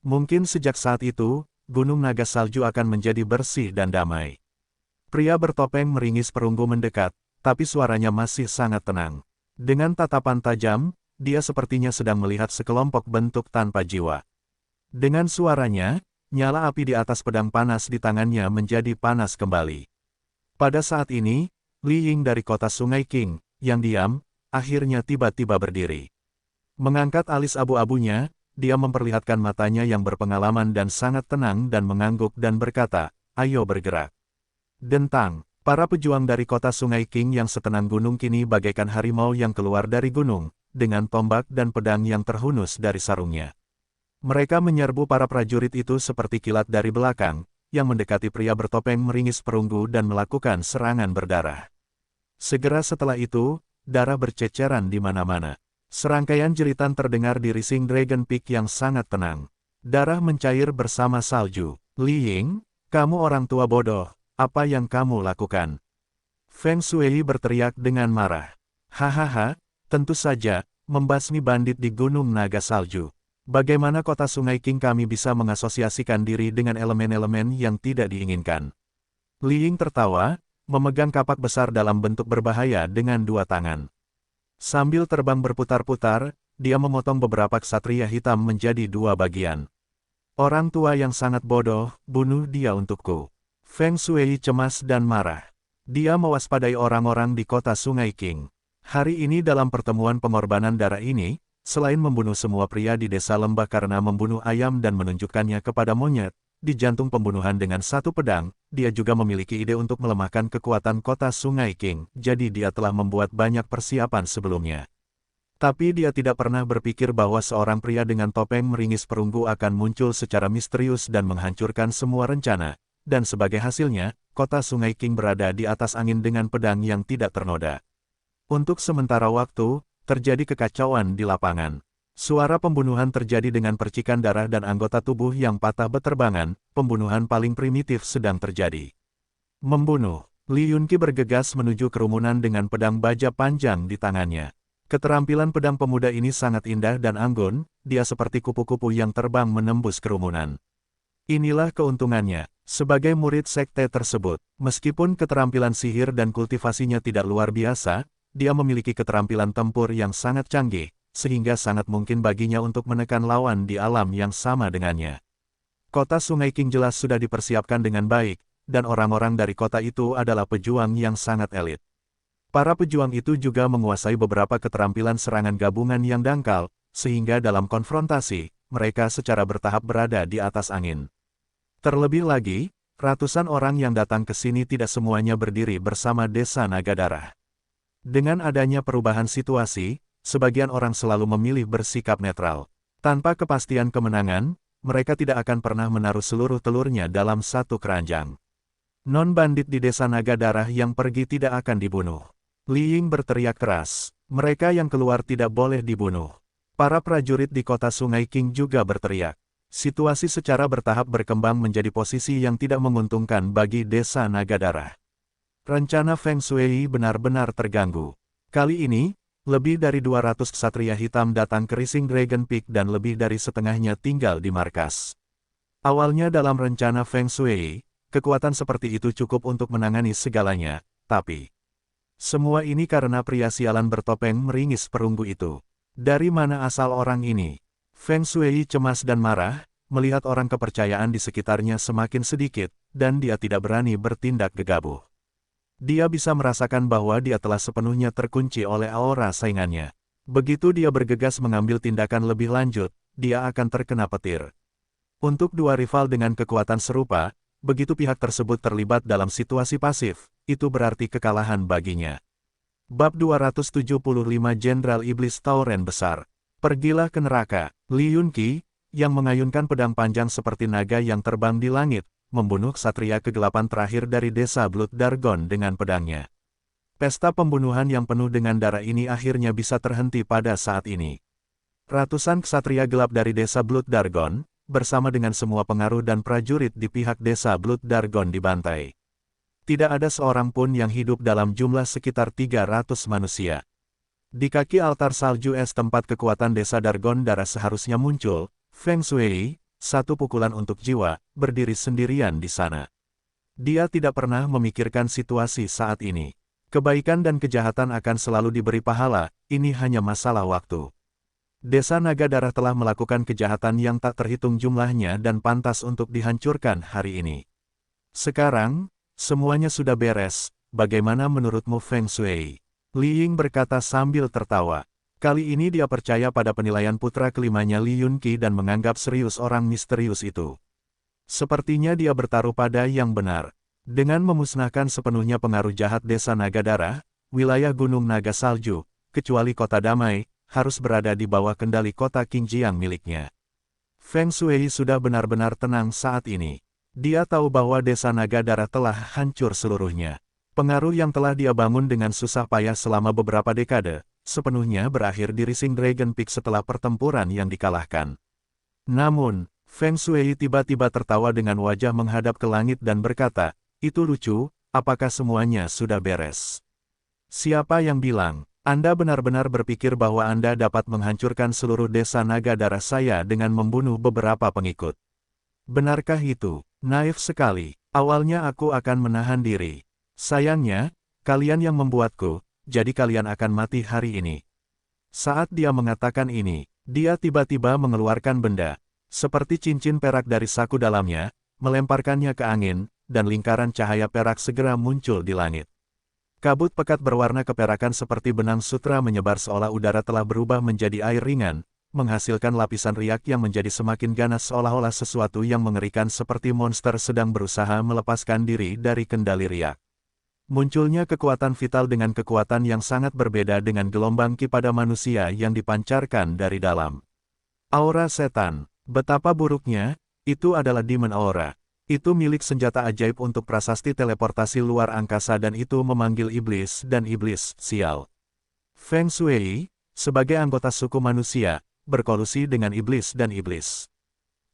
Mungkin sejak saat itu, Gunung Naga Salju akan menjadi bersih dan damai. Pria bertopeng meringis perunggu mendekat, tapi suaranya masih sangat tenang. Dengan tatapan tajam, dia sepertinya sedang melihat sekelompok bentuk tanpa jiwa. Dengan suaranya, nyala api di atas pedang panas di tangannya menjadi panas kembali. Pada saat ini, Li Ying dari kota Sungai King, yang diam, akhirnya tiba-tiba berdiri. Mengangkat alis abu-abunya, dia memperlihatkan matanya yang berpengalaman dan sangat tenang dan mengangguk dan berkata, "Ayo bergerak." Dentang, para pejuang dari kota Sungai King yang setenang gunung kini bagaikan harimau yang keluar dari gunung, dengan tombak dan pedang yang terhunus dari sarungnya. Mereka menyerbu para prajurit itu seperti kilat dari belakang, yang mendekati pria bertopeng meringis perunggu dan melakukan serangan berdarah. Segera setelah itu, darah berceceran di mana-mana. Serangkaian jeritan terdengar di Rising Dragon Peak yang sangat tenang. Darah mencair bersama salju. Li Ying, kamu orang tua bodoh, apa yang kamu lakukan? Feng Shui berteriak dengan marah. Hahaha, tentu saja, membasmi bandit di Gunung Naga Salju. Bagaimana kota Sungai King kami bisa mengasosiasikan diri dengan elemen-elemen yang tidak diinginkan? Li Ying tertawa, memegang kapak besar dalam bentuk berbahaya dengan dua tangan. Sambil terbang berputar-putar, dia memotong beberapa ksatria hitam menjadi dua bagian. Orang tua yang sangat bodoh, bunuh dia untukku. Feng Shui cemas dan marah. Dia mewaspadai orang-orang di kota Sungai King. Hari ini dalam pertemuan pengorbanan darah ini, selain membunuh semua pria di desa lembah karena membunuh ayam dan menunjukkannya kepada monyet, di jantung pembunuhan dengan satu pedang, dia juga memiliki ide untuk melemahkan kekuatan kota Sungai King, jadi dia telah membuat banyak persiapan sebelumnya. Tapi dia tidak pernah berpikir bahwa seorang pria dengan topeng meringis perunggu akan muncul secara misterius dan menghancurkan semua rencana, dan sebagai hasilnya, kota Sungai King berada di atas angin dengan pedang yang tidak ternoda. Untuk sementara waktu, terjadi kekacauan di lapangan. Suara pembunuhan terjadi dengan percikan darah dan anggota tubuh yang patah beterbangan, pembunuhan paling primitif sedang terjadi. Membunuh. Li Yunqi bergegas menuju kerumunan dengan pedang baja panjang di tangannya. Keterampilan pedang pemuda ini sangat indah dan anggun, dia seperti kupu-kupu yang terbang menembus kerumunan. Inilah keuntungannya, sebagai murid sekte tersebut, meskipun keterampilan sihir dan kultivasinya tidak luar biasa, dia memiliki keterampilan tempur yang sangat canggih, sehingga sangat mungkin baginya untuk menekan lawan di alam yang sama dengannya. Kota Sungai King jelas sudah dipersiapkan dengan baik, dan orang-orang dari kota itu adalah pejuang yang sangat elit. Para pejuang itu juga menguasai beberapa keterampilan serangan gabungan yang dangkal, sehingga dalam konfrontasi, mereka secara bertahap berada di atas angin. Terlebih lagi, ratusan orang yang datang ke sini tidak semuanya berdiri bersama Desa Naga Darah. Dengan adanya perubahan situasi, sebagian orang selalu memilih bersikap netral. Tanpa kepastian kemenangan, mereka tidak akan pernah menaruh seluruh telurnya dalam satu keranjang. Non-bandit di Desa Naga Darah yang pergi tidak akan dibunuh. Li Ying berteriak keras, mereka yang keluar tidak boleh dibunuh. Para prajurit di kota Sungai King juga berteriak. Situasi secara bertahap berkembang menjadi posisi yang tidak menguntungkan bagi Desa Naga Darah. Rencana Feng Shui benar-benar terganggu. Kali ini, lebih dari 200 ksatria hitam datang ke Rising Dragon Peak dan lebih dari setengahnya tinggal di markas. Awalnya dalam rencana Feng Shui, kekuatan seperti itu cukup untuk menangani segalanya, tapi semua ini karena pria sialan bertopeng meringis perunggu itu. Dari mana asal orang ini? Feng Shui cemas dan marah, melihat orang kepercayaan di sekitarnya semakin sedikit, dan dia tidak berani bertindak gegabah. Dia bisa merasakan bahwa dia telah sepenuhnya terkunci oleh aura saingannya. Begitu dia bergegas mengambil tindakan lebih lanjut, dia akan terkena petir. Untuk dua rival dengan kekuatan serupa, begitu pihak tersebut terlibat dalam situasi pasif, itu berarti kekalahan baginya. Bab 275 Jenderal Iblis Tauren Besar. Pergilah ke neraka. Li Yunqi, yang mengayunkan pedang panjang seperti naga yang terbang di langit, membunuh ksatria kegelapan terakhir dari desa Blood Dargon dengan pedangnya. Pesta pembunuhan yang penuh dengan darah ini akhirnya bisa terhenti pada saat ini. Ratusan ksatria gelap dari desa Blood Dargon, bersama dengan semua pengaruh dan prajurit di pihak desa Blood Dargon dibantai. Tidak ada seorang pun yang hidup dalam jumlah sekitar 300 manusia. Di kaki altar salju es tempat kekuatan desa Dargon darah seharusnya muncul, Feng Shui, satu pukulan untuk jiwa, berdiri sendirian di sana. Dia tidak pernah memikirkan situasi saat ini. Kebaikan dan kejahatan akan selalu diberi pahala, ini hanya masalah waktu. Desa Naga Darah telah melakukan kejahatan yang tak terhitung jumlahnya dan pantas untuk dihancurkan hari ini. Sekarang, semuanya sudah beres, bagaimana menurutmu Feng Shui? Li Ying berkata sambil tertawa. Kali ini dia percaya pada penilaian putra kelimanya Li Yunqi dan menganggap serius orang misterius itu. Sepertinya dia bertaruh pada yang benar. Dengan memusnahkan sepenuhnya pengaruh jahat Desa Naga Darah, wilayah Gunung Naga Salju, kecuali kota damai, harus berada di bawah kendali kota Qingjiang miliknya. Feng Shui sudah benar-benar tenang saat ini. Dia tahu bahwa Desa Naga Darah telah hancur seluruhnya. Pengaruh yang telah dia bangun dengan susah payah selama beberapa dekade, sepenuhnya berakhir di Rising Dragon Peak setelah pertempuran yang dikalahkan. Namun, Feng Shui tiba-tiba tertawa dengan wajah menghadap ke langit dan berkata, "Itu lucu, apakah semuanya sudah beres?" "Siapa yang bilang?" Anda benar-benar berpikir bahwa Anda dapat menghancurkan seluruh desa naga darah saya dengan membunuh beberapa pengikut. Benarkah itu? Naif sekali. Awalnya aku akan menahan diri. Sayangnya, kalian yang membuatku, jadi kalian akan mati hari ini. Saat dia mengatakan ini, dia tiba-tiba mengeluarkan benda, seperti cincin perak dari saku dalamnya, melemparkannya ke angin, dan lingkaran cahaya perak segera muncul di langit. Kabut pekat berwarna keperakan seperti benang sutra menyebar seolah udara telah berubah menjadi air ringan, menghasilkan lapisan riak yang menjadi semakin ganas seolah-olah sesuatu yang mengerikan seperti monster sedang berusaha melepaskan diri dari kendali riak. Munculnya kekuatan vital dengan kekuatan yang sangat berbeda dengan gelombang ki pada manusia yang dipancarkan dari dalam. Aura setan. Betapa buruknya, itu adalah Demon Aura. Itu milik senjata ajaib untuk prasasti teleportasi luar angkasa dan itu memanggil iblis dan iblis, sial. Feng Shui, sebagai anggota suku manusia, berkolusi dengan iblis dan iblis.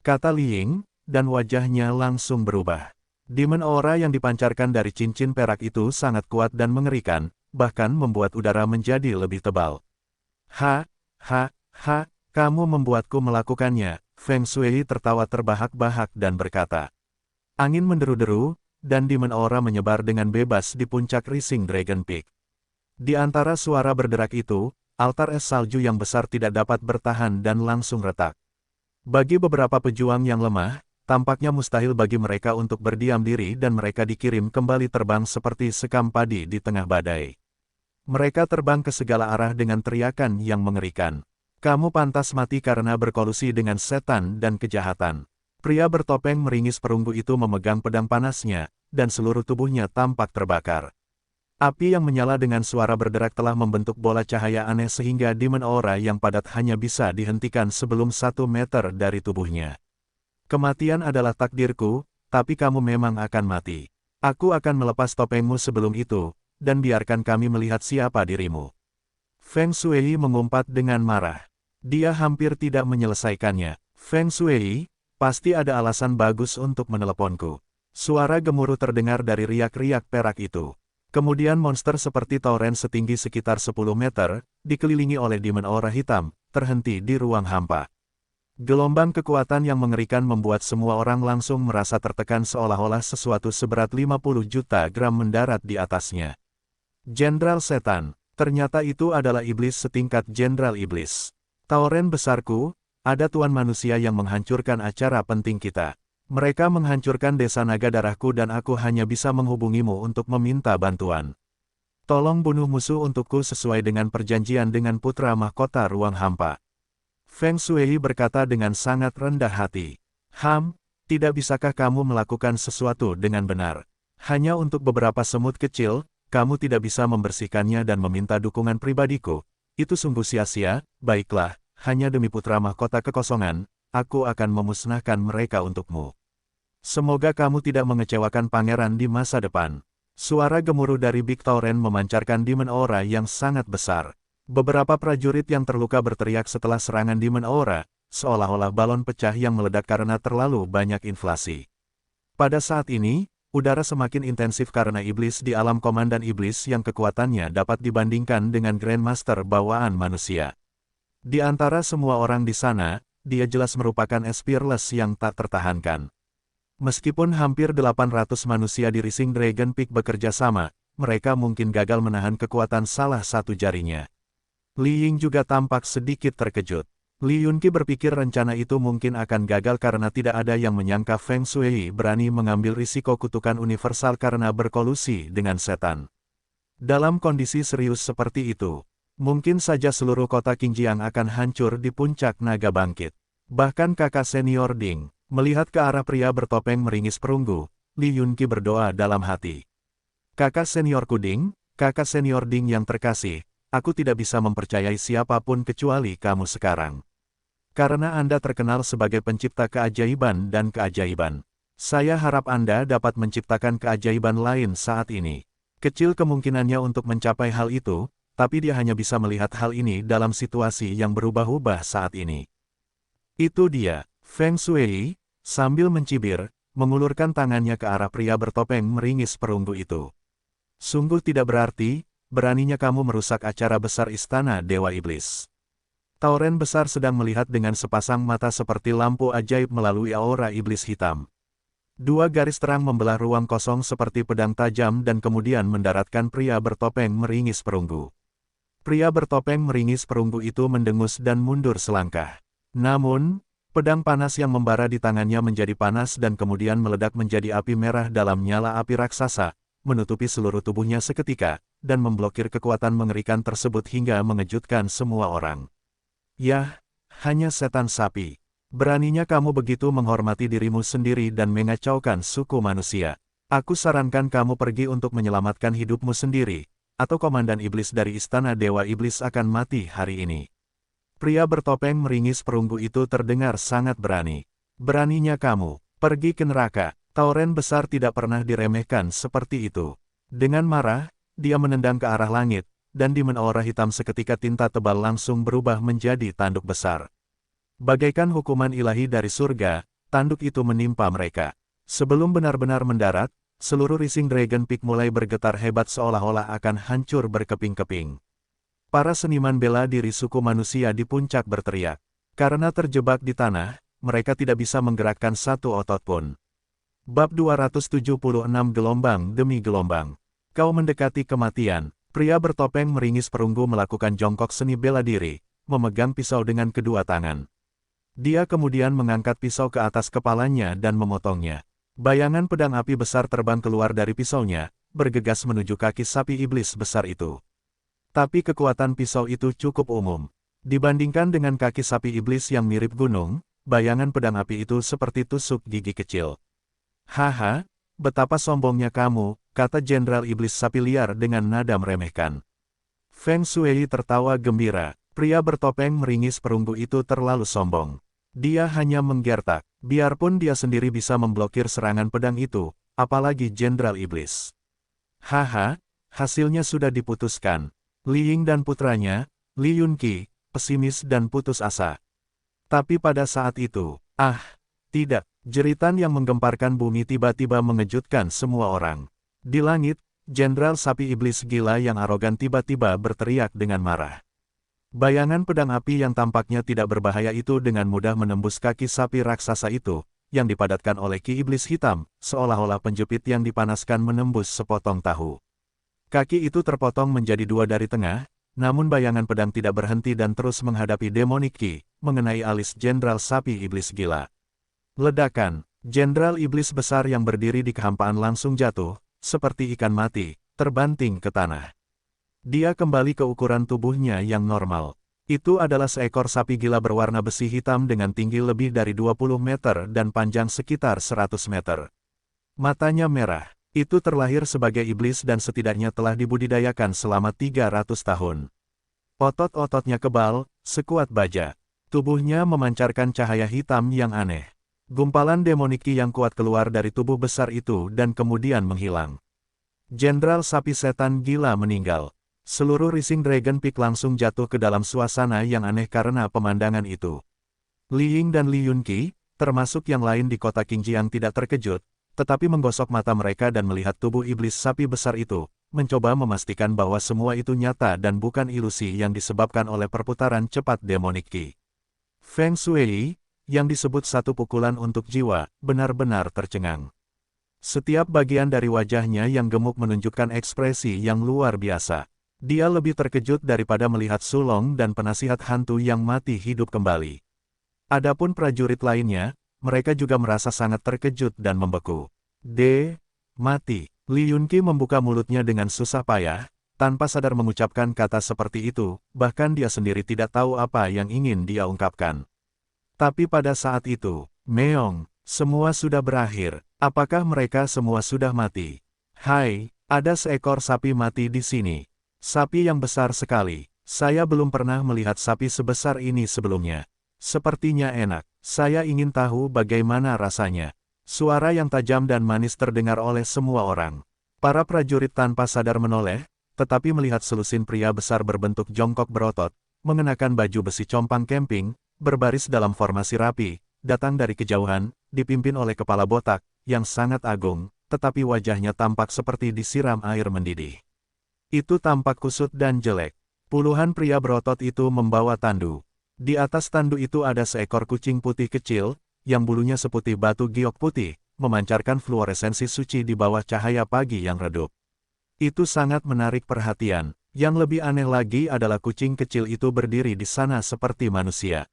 Kata Li Ying, dan wajahnya langsung berubah. Demon Aura yang dipancarkan dari cincin perak itu sangat kuat dan mengerikan, bahkan membuat udara menjadi lebih tebal. Kamu membuatku melakukannya, Feng Shui tertawa terbahak-bahak dan berkata. Angin menderu-deru, dan Demon Aura menyebar dengan bebas di puncak Rising Dragon Peak. Di antara suara berderak itu, altar es salju yang besar tidak dapat bertahan dan langsung retak. Bagi beberapa pejuang yang lemah, tampaknya mustahil bagi mereka untuk berdiam diri dan mereka dikirim kembali terbang seperti sekam padi di tengah badai. Mereka terbang ke segala arah dengan teriakan yang mengerikan. Kamu pantas mati karena berkolusi dengan setan dan kejahatan. Pria bertopeng meringis perunggu itu memegang pedang panasnya, dan seluruh tubuhnya tampak terbakar. Api yang menyala dengan suara berderak telah membentuk bola cahaya aneh sehingga Demon Aura yang padat hanya bisa dihentikan sebelum 1 meter dari tubuhnya. Kematian adalah takdirku, tapi kamu memang akan mati. Aku akan melepas topengmu sebelum itu, dan biarkan kami melihat siapa dirimu. Feng Shui mengumpat dengan marah. Dia hampir tidak menyelesaikannya. Feng Shui, pasti ada alasan bagus untuk meneleponku. Suara gemuruh terdengar dari riak-riak perak itu. Kemudian monster seperti tauren setinggi sekitar 10 meter, dikelilingi oleh Demon Aura hitam, terhenti di ruang hampa. Gelombang kekuatan yang mengerikan membuat semua orang langsung merasa tertekan seolah-olah sesuatu seberat 50 juta gram mendarat di atasnya. Jenderal Setan, ternyata itu adalah iblis setingkat Jenderal Iblis. Tauren besarku, ada tuan manusia yang menghancurkan acara penting kita. Mereka menghancurkan desa naga darahku dan aku hanya bisa menghubungimu untuk meminta bantuan. Tolong bunuh musuh untukku sesuai dengan perjanjian dengan putra mahkota ruang hampa. Feng Shui berkata dengan sangat rendah hati. Tidak bisakah kamu melakukan sesuatu dengan benar? Hanya untuk beberapa semut kecil, kamu tidak bisa membersihkannya dan meminta dukungan pribadiku. Itu sungguh sia-sia. Baiklah, hanya demi putra mahkota kekosongan, aku akan memusnahkan mereka untukmu. Semoga kamu tidak mengecewakan pangeran di masa depan. Suara gemuruh dari Big Tauren memancarkan Demon Aura yang sangat besar. Beberapa prajurit yang terluka berteriak setelah serangan Demon Aura, seolah-olah balon pecah yang meledak karena terlalu banyak inflasi. Pada saat ini, udara semakin intensif karena iblis di alam komandan iblis yang kekuatannya dapat dibandingkan dengan Grandmaster bawaan manusia. Di antara semua orang di sana, dia jelas merupakan Spearless yang tak tertahankan. Meskipun hampir 800 manusia di Rising Dragon Peak bekerja sama, mereka mungkin gagal menahan kekuatan salah satu jarinya. Li Ying juga tampak sedikit terkejut. Li Yunqi berpikir rencana itu mungkin akan gagal karena tidak ada yang menyangka Feng Shui berani mengambil risiko kutukan universal karena berkolusi dengan setan. Dalam kondisi serius seperti itu, mungkin saja seluruh kota Qingjiang akan hancur di puncak naga bangkit. Bahkan kakak senior Ding, melihat ke arah pria bertopeng meringis perunggu, Li Yunqi berdoa dalam hati. Kakak seniorku Ding, kakak senior Ding yang terkasih, aku tidak bisa mempercayai siapapun kecuali kamu sekarang. Karena Anda terkenal sebagai pencipta keajaiban dan keajaiban. Saya harap Anda dapat menciptakan keajaiban lain saat ini. Kecil kemungkinannya untuk mencapai hal itu, tapi dia hanya bisa melihat hal ini dalam situasi yang berubah-ubah saat ini. Itu dia, Feng Shui, sambil mencibir, mengulurkan tangannya ke arah pria bertopeng meringis perunggu itu. Sungguh tidak berarti, beraninya kamu merusak acara besar Istana Dewa Iblis. Tauren besar sedang melihat dengan sepasang mata seperti lampu ajaib melalui aura iblis hitam. Dua garis terang membelah ruang kosong seperti pedang tajam dan kemudian mendaratkan pria bertopeng meringis perunggu. Pria bertopeng meringis perunggu itu mendengus dan mundur selangkah. Namun, pedang panas yang membara di tangannya menjadi panas dan kemudian meledak menjadi api merah dalam nyala api raksasa, menutupi seluruh tubuhnya seketika, dan memblokir kekuatan mengerikan tersebut hingga mengejutkan semua orang. Yah, hanya setan sapi. Beraninya kamu begitu menghormati dirimu sendiri dan mengacaukan suku manusia. Aku sarankan kamu pergi untuk menyelamatkan hidupmu sendiri, atau Komandan Iblis dari Istana Dewa Iblis akan mati hari ini. Pria bertopeng meringis perunggu itu terdengar sangat berani. Beraninya kamu, pergi ke neraka. Tauren besar tidak pernah diremehkan seperti itu. Dengan marah, dia menendang ke arah langit, dan di menara hitam seketika tinta tebal langsung berubah menjadi tanduk besar. Bagaikan hukuman ilahi dari surga, tanduk itu menimpa mereka. Sebelum benar-benar mendarat, seluruh Rising Dragon Peak mulai bergetar hebat seolah-olah akan hancur berkeping-keping. Para seniman bela diri suku manusia di puncak berteriak. Karena terjebak di tanah, mereka tidak bisa menggerakkan satu otot pun. Bab 276 Gelombang demi gelombang. Kau mendekati kematian. Pria bertopeng meringis perunggu melakukan jongkok seni bela diri, memegang pisau dengan kedua tangan. Dia kemudian mengangkat pisau ke atas kepalanya dan memotongnya. Bayangan pedang api besar terbang keluar dari pisaunya, bergegas menuju kaki sapi iblis besar itu. Tapi kekuatan pisau itu cukup umum. Dibandingkan dengan kaki sapi iblis yang mirip gunung, bayangan pedang api itu seperti tusuk gigi kecil. Haha, betapa sombongnya kamu, kata Jenderal Iblis Sapi Liar dengan nada meremehkan. Feng Shui tertawa gembira, pria bertopeng meringis perunggu itu terlalu sombong. Dia hanya menggertak, biarpun dia sendiri bisa memblokir serangan pedang itu, apalagi Jenderal Iblis. Haha, hasilnya sudah diputuskan. Li Ying dan putranya, Li Yunqi, pesimis dan putus asa. Tapi pada saat itu, tidak, jeritan yang menggemparkan bumi tiba-tiba mengejutkan semua orang. Di langit, Jenderal Sapi Iblis Gila yang arogan tiba-tiba berteriak dengan marah. Bayangan pedang api yang tampaknya tidak berbahaya itu dengan mudah menembus kaki sapi raksasa itu, yang dipadatkan oleh Ki Iblis Hitam, seolah-olah penjepit yang dipanaskan menembus sepotong tahu. Kaki itu terpotong menjadi dua dari tengah, namun bayangan pedang tidak berhenti dan terus menghadapi Demonic Ki, mengenai alis Jenderal Sapi Iblis Gila. Ledakan, Jenderal Iblis besar yang berdiri di kehampaan langsung jatuh, seperti ikan mati, terbanting ke tanah. Dia kembali ke ukuran tubuhnya yang normal. Itu adalah seekor sapi gila berwarna besi hitam dengan tinggi lebih dari 20 meter dan panjang sekitar 100 meter. Matanya merah. Itu terlahir sebagai iblis dan setidaknya telah dibudidayakan selama 300 tahun. Otot-ototnya kebal, sekuat baja. Tubuhnya memancarkan cahaya hitam yang aneh. Gumpalan demoniki yang kuat keluar dari tubuh besar itu dan kemudian menghilang. Jenderal Sapi Setan Gila meninggal. Seluruh Rising Dragon Peak langsung jatuh ke dalam suasana yang aneh karena pemandangan itu. Li Ying dan Li Yunqi, termasuk yang lain di kota Qingjiang tidak terkejut, tetapi menggosok mata mereka dan melihat tubuh iblis sapi besar itu, mencoba memastikan bahwa semua itu nyata dan bukan ilusi yang disebabkan oleh perputaran cepat Demonic Ki. Feng Shui, yang disebut satu pukulan untuk jiwa, benar-benar tercengang. Setiap bagian dari wajahnya yang gemuk menunjukkan ekspresi yang luar biasa. Dia lebih terkejut daripada melihat sulong dan penasihat hantu yang mati hidup kembali. Adapun prajurit lainnya, mereka juga merasa sangat terkejut dan membeku. Mati. Li Yunqi membuka mulutnya dengan susah payah, tanpa sadar mengucapkan kata seperti itu, bahkan dia sendiri tidak tahu apa yang ingin dia ungkapkan. Tapi pada saat itu, Meong, semua sudah berakhir. Apakah mereka semua sudah mati? Hai, ada seekor sapi mati di sini. Sapi yang besar sekali. Saya belum pernah melihat sapi sebesar ini sebelumnya. Sepertinya enak. Saya ingin tahu bagaimana rasanya. Suara yang tajam dan manis terdengar oleh semua orang. Para prajurit tanpa sadar menoleh, tetapi melihat selusin pria besar berbentuk jongkok berotot, mengenakan baju besi compang camping, berbaris dalam formasi rapi, datang dari kejauhan, dipimpin oleh kepala botak, yang sangat agung, tetapi wajahnya tampak seperti disiram air mendidih. Itu tampak kusut dan jelek. Puluhan pria berotot itu membawa tandu. Di atas tandu itu ada seekor kucing putih kecil, yang bulunya seputih batu giok putih, memancarkan fluoresensi suci di bawah cahaya pagi yang redup. Itu sangat menarik perhatian. Yang lebih aneh lagi adalah kucing kecil itu berdiri di sana seperti manusia.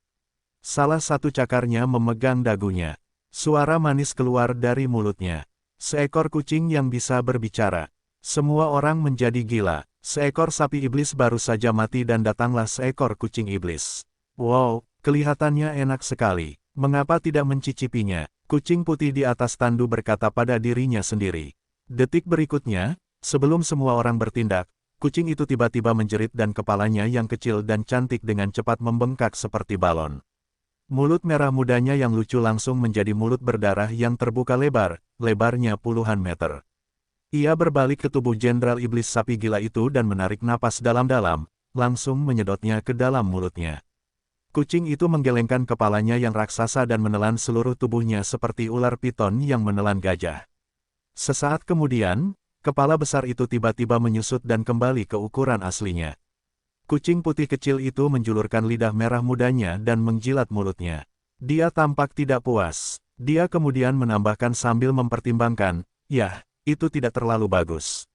Salah satu cakarnya memegang dagunya. Suara manis keluar dari mulutnya. Seekor kucing yang bisa berbicara. Semua orang menjadi gila. Seekor sapi iblis baru saja mati dan datanglah seekor kucing iblis. Wow, kelihatannya enak sekali. Mengapa tidak mencicipinya? Kucing putih di atas tandu berkata pada dirinya sendiri. Detik berikutnya, sebelum semua orang bertindak, kucing itu tiba-tiba menjerit dan kepalanya yang kecil dan cantik dengan cepat membengkak seperti balon. Mulut merah mudanya yang lucu langsung menjadi mulut berdarah yang terbuka lebar, lebarnya puluhan meter. Ia berbalik ke tubuh Jenderal Iblis Sapi Gila itu dan menarik napas dalam-dalam, langsung menyedotnya ke dalam mulutnya. Kucing itu menggelengkan kepalanya yang raksasa dan menelan seluruh tubuhnya seperti ular piton yang menelan gajah. Sesaat kemudian, kepala besar itu tiba-tiba menyusut dan kembali ke ukuran aslinya. Kucing putih kecil itu menjulurkan lidah merah mudanya dan menjilat mulutnya. Dia tampak tidak puas. Dia kemudian menambahkan sambil mempertimbangkan, "Yah, itu tidak terlalu bagus."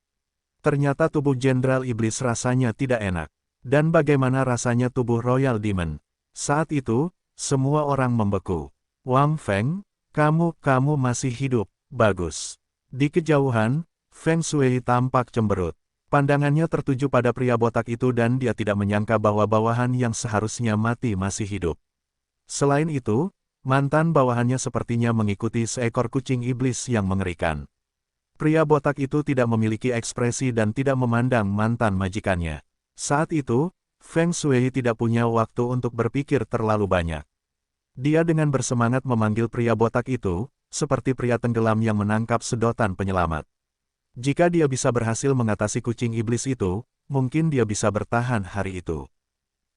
Ternyata tubuh Jenderal Iblis rasanya tidak enak. Dan bagaimana rasanya tubuh Royal Demon? Saat itu, semua orang membeku. "Wang Feng, kamu masih hidup, bagus." Di kejauhan, Feng Shui tampak cemberut. Pandangannya tertuju pada pria botak itu dan dia tidak menyangka bahwa bawahan yang seharusnya mati masih hidup. Selain itu, mantan bawahannya sepertinya mengikuti seekor kucing iblis yang mengerikan. Pria botak itu tidak memiliki ekspresi dan tidak memandang mantan majikannya. Saat itu, Feng Shui tidak punya waktu untuk berpikir terlalu banyak. Dia dengan bersemangat memanggil pria botak itu, seperti pria tenggelam yang menangkap sedotan penyelamat. Jika dia bisa berhasil mengatasi kucing iblis itu, mungkin dia bisa bertahan hari itu.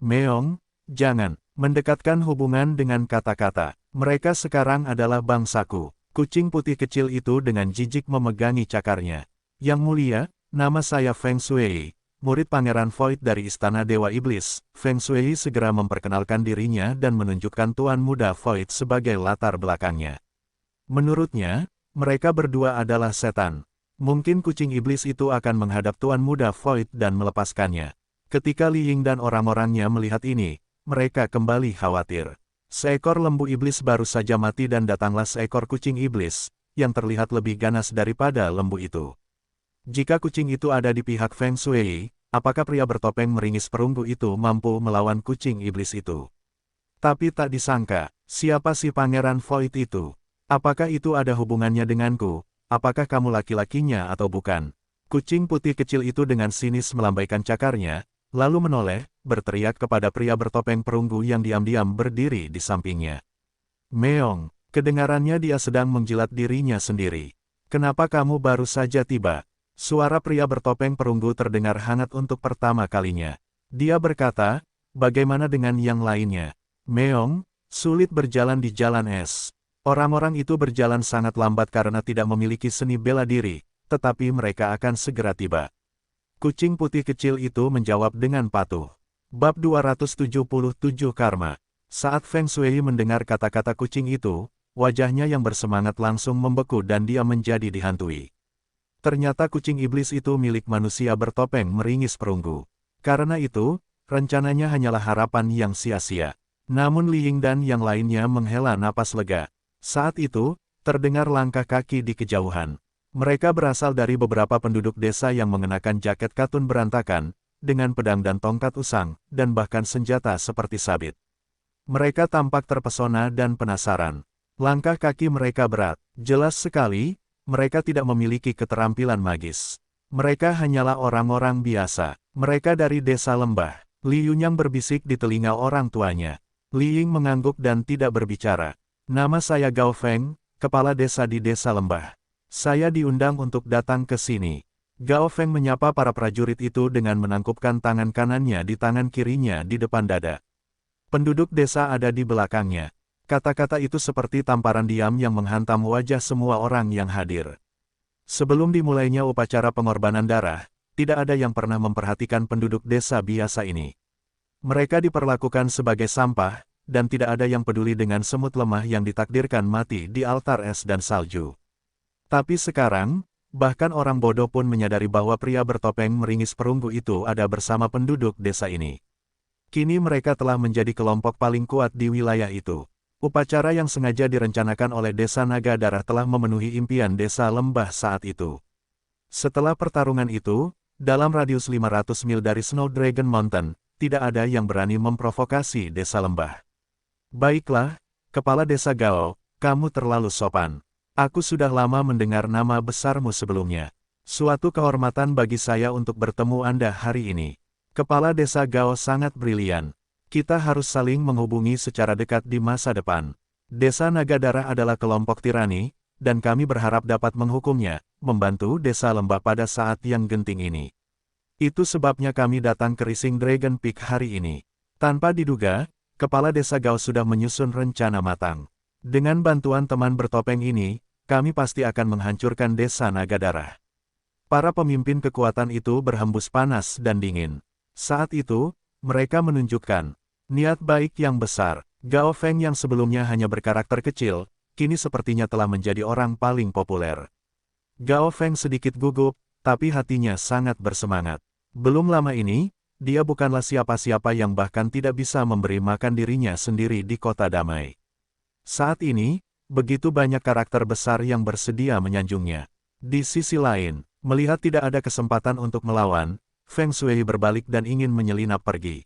"Meong, jangan mendekatkan hubungan dengan kata-kata. Mereka sekarang adalah bangsaku." Kucing putih kecil itu dengan jijik memegangi cakarnya. "Yang mulia, nama saya Feng Shui, murid Pangeran Void dari Istana Dewa Iblis." Feng Shui segera memperkenalkan dirinya dan menunjukkan Tuan Muda Void sebagai latar belakangnya. Menurutnya, mereka berdua adalah setan. Mungkin kucing iblis itu akan menghadap Tuan Muda Void dan melepaskannya. Ketika Li Ying dan orang-orangnya melihat ini, mereka kembali khawatir. Seekor lembu iblis baru saja mati dan datanglah seekor kucing iblis, yang terlihat lebih ganas daripada lembu itu. Jika kucing itu ada di pihak Feng Shui, apakah pria bertopeng meringis perunggu itu mampu melawan kucing iblis itu? Tapi tak disangka, siapa si Pangeran Void itu? Apakah itu ada hubungannya denganku? Apakah kamu laki-lakinya atau bukan? Kucing putih kecil itu dengan sinis melambaikan cakarnya, lalu menoleh, berteriak kepada pria bertopeng perunggu yang diam-diam berdiri di sampingnya. "Meong," kedengarannya dia sedang menjilat dirinya sendiri. "Kenapa kamu baru saja tiba?" Suara pria bertopeng perunggu terdengar hangat untuk pertama kalinya. Dia berkata, "Bagaimana dengan yang lainnya?" "Meong, sulit berjalan di jalan es. Orang-orang itu berjalan sangat lambat karena tidak memiliki seni bela diri, tetapi mereka akan segera tiba." Kucing putih kecil itu menjawab dengan patuh. Bab 277 Karma. Saat Feng Shui mendengar kata-kata kucing itu, wajahnya yang bersemangat langsung membeku dan dia menjadi dihantui. Ternyata kucing iblis itu milik manusia bertopeng meringis perunggu. Karena itu, rencananya hanyalah harapan yang sia-sia. Namun Li Ying dan yang lainnya menghela napas lega. Saat itu, terdengar langkah kaki di kejauhan. Mereka berasal dari beberapa penduduk desa yang mengenakan jaket katun berantakan, dengan pedang dan tongkat usang, dan bahkan senjata seperti sabit. Mereka tampak terpesona dan penasaran. Langkah kaki mereka berat, jelas sekali, mereka tidak memiliki keterampilan magis. Mereka hanyalah orang-orang biasa. Mereka dari desa lembah. Li Yunyang berbisik di telinga orang tuanya. Li Ying mengangguk dan tidak berbicara. "Nama saya Gao Feng, kepala desa di desa lembah. Saya diundang untuk datang ke sini." Gao Feng menyapa para prajurit itu dengan menangkupkan tangan kanannya di tangan kirinya di depan dada. Penduduk desa ada di belakangnya. Kata-kata itu seperti tamparan diam yang menghantam wajah semua orang yang hadir. Sebelum dimulainya upacara pengorbanan darah, tidak ada yang pernah memperhatikan penduduk desa biasa ini. Mereka diperlakukan sebagai sampah, dan tidak ada yang peduli dengan semut lemah yang ditakdirkan mati di altar es dan salju. Tapi sekarang, bahkan orang bodoh pun menyadari bahwa pria bertopeng meringis perunggu itu ada bersama penduduk desa ini. Kini mereka telah menjadi kelompok paling kuat di wilayah itu. Upacara yang sengaja direncanakan oleh Desa Naga Darah telah memenuhi impian Desa Lembah saat itu. Setelah pertarungan itu, dalam radius 500 mil dari Snow Dragon Mountain, tidak ada yang berani memprovokasi Desa Lembah. Baiklah, Kepala Desa Gao, kamu terlalu sopan. Aku sudah lama mendengar nama besarmu sebelumnya. Suatu kehormatan bagi saya untuk bertemu Anda hari ini. Kepala Desa Gao sangat brilian. Kita harus saling menghubungi secara dekat di masa depan. Desa Naga Darah adalah kelompok tirani, dan kami berharap dapat menghukumnya, membantu Desa Lembah pada saat yang genting ini. Itu sebabnya kami datang ke Rising Dragon Peak hari ini. Tanpa diduga, Kepala Desa Gao sudah menyusun rencana matang. Dengan bantuan teman bertopeng ini, kami pasti akan menghancurkan Desa Naga Darah. Para pemimpin kekuatan itu berhembus panas dan dingin. Saat itu, mereka menunjukkan niat baik yang besar. Gao Feng yang sebelumnya hanya berkarakter kecil, kini sepertinya telah menjadi orang paling populer. Gao Feng sedikit gugup, tapi hatinya sangat bersemangat. Belum lama ini, dia bukanlah siapa-siapa yang bahkan tidak bisa memberi makan dirinya sendiri di kota damai. Saat ini, begitu banyak karakter besar yang bersedia menyanjungnya. Di sisi lain, melihat tidak ada kesempatan untuk melawan, Feng Shui berbalik dan ingin menyelinap pergi.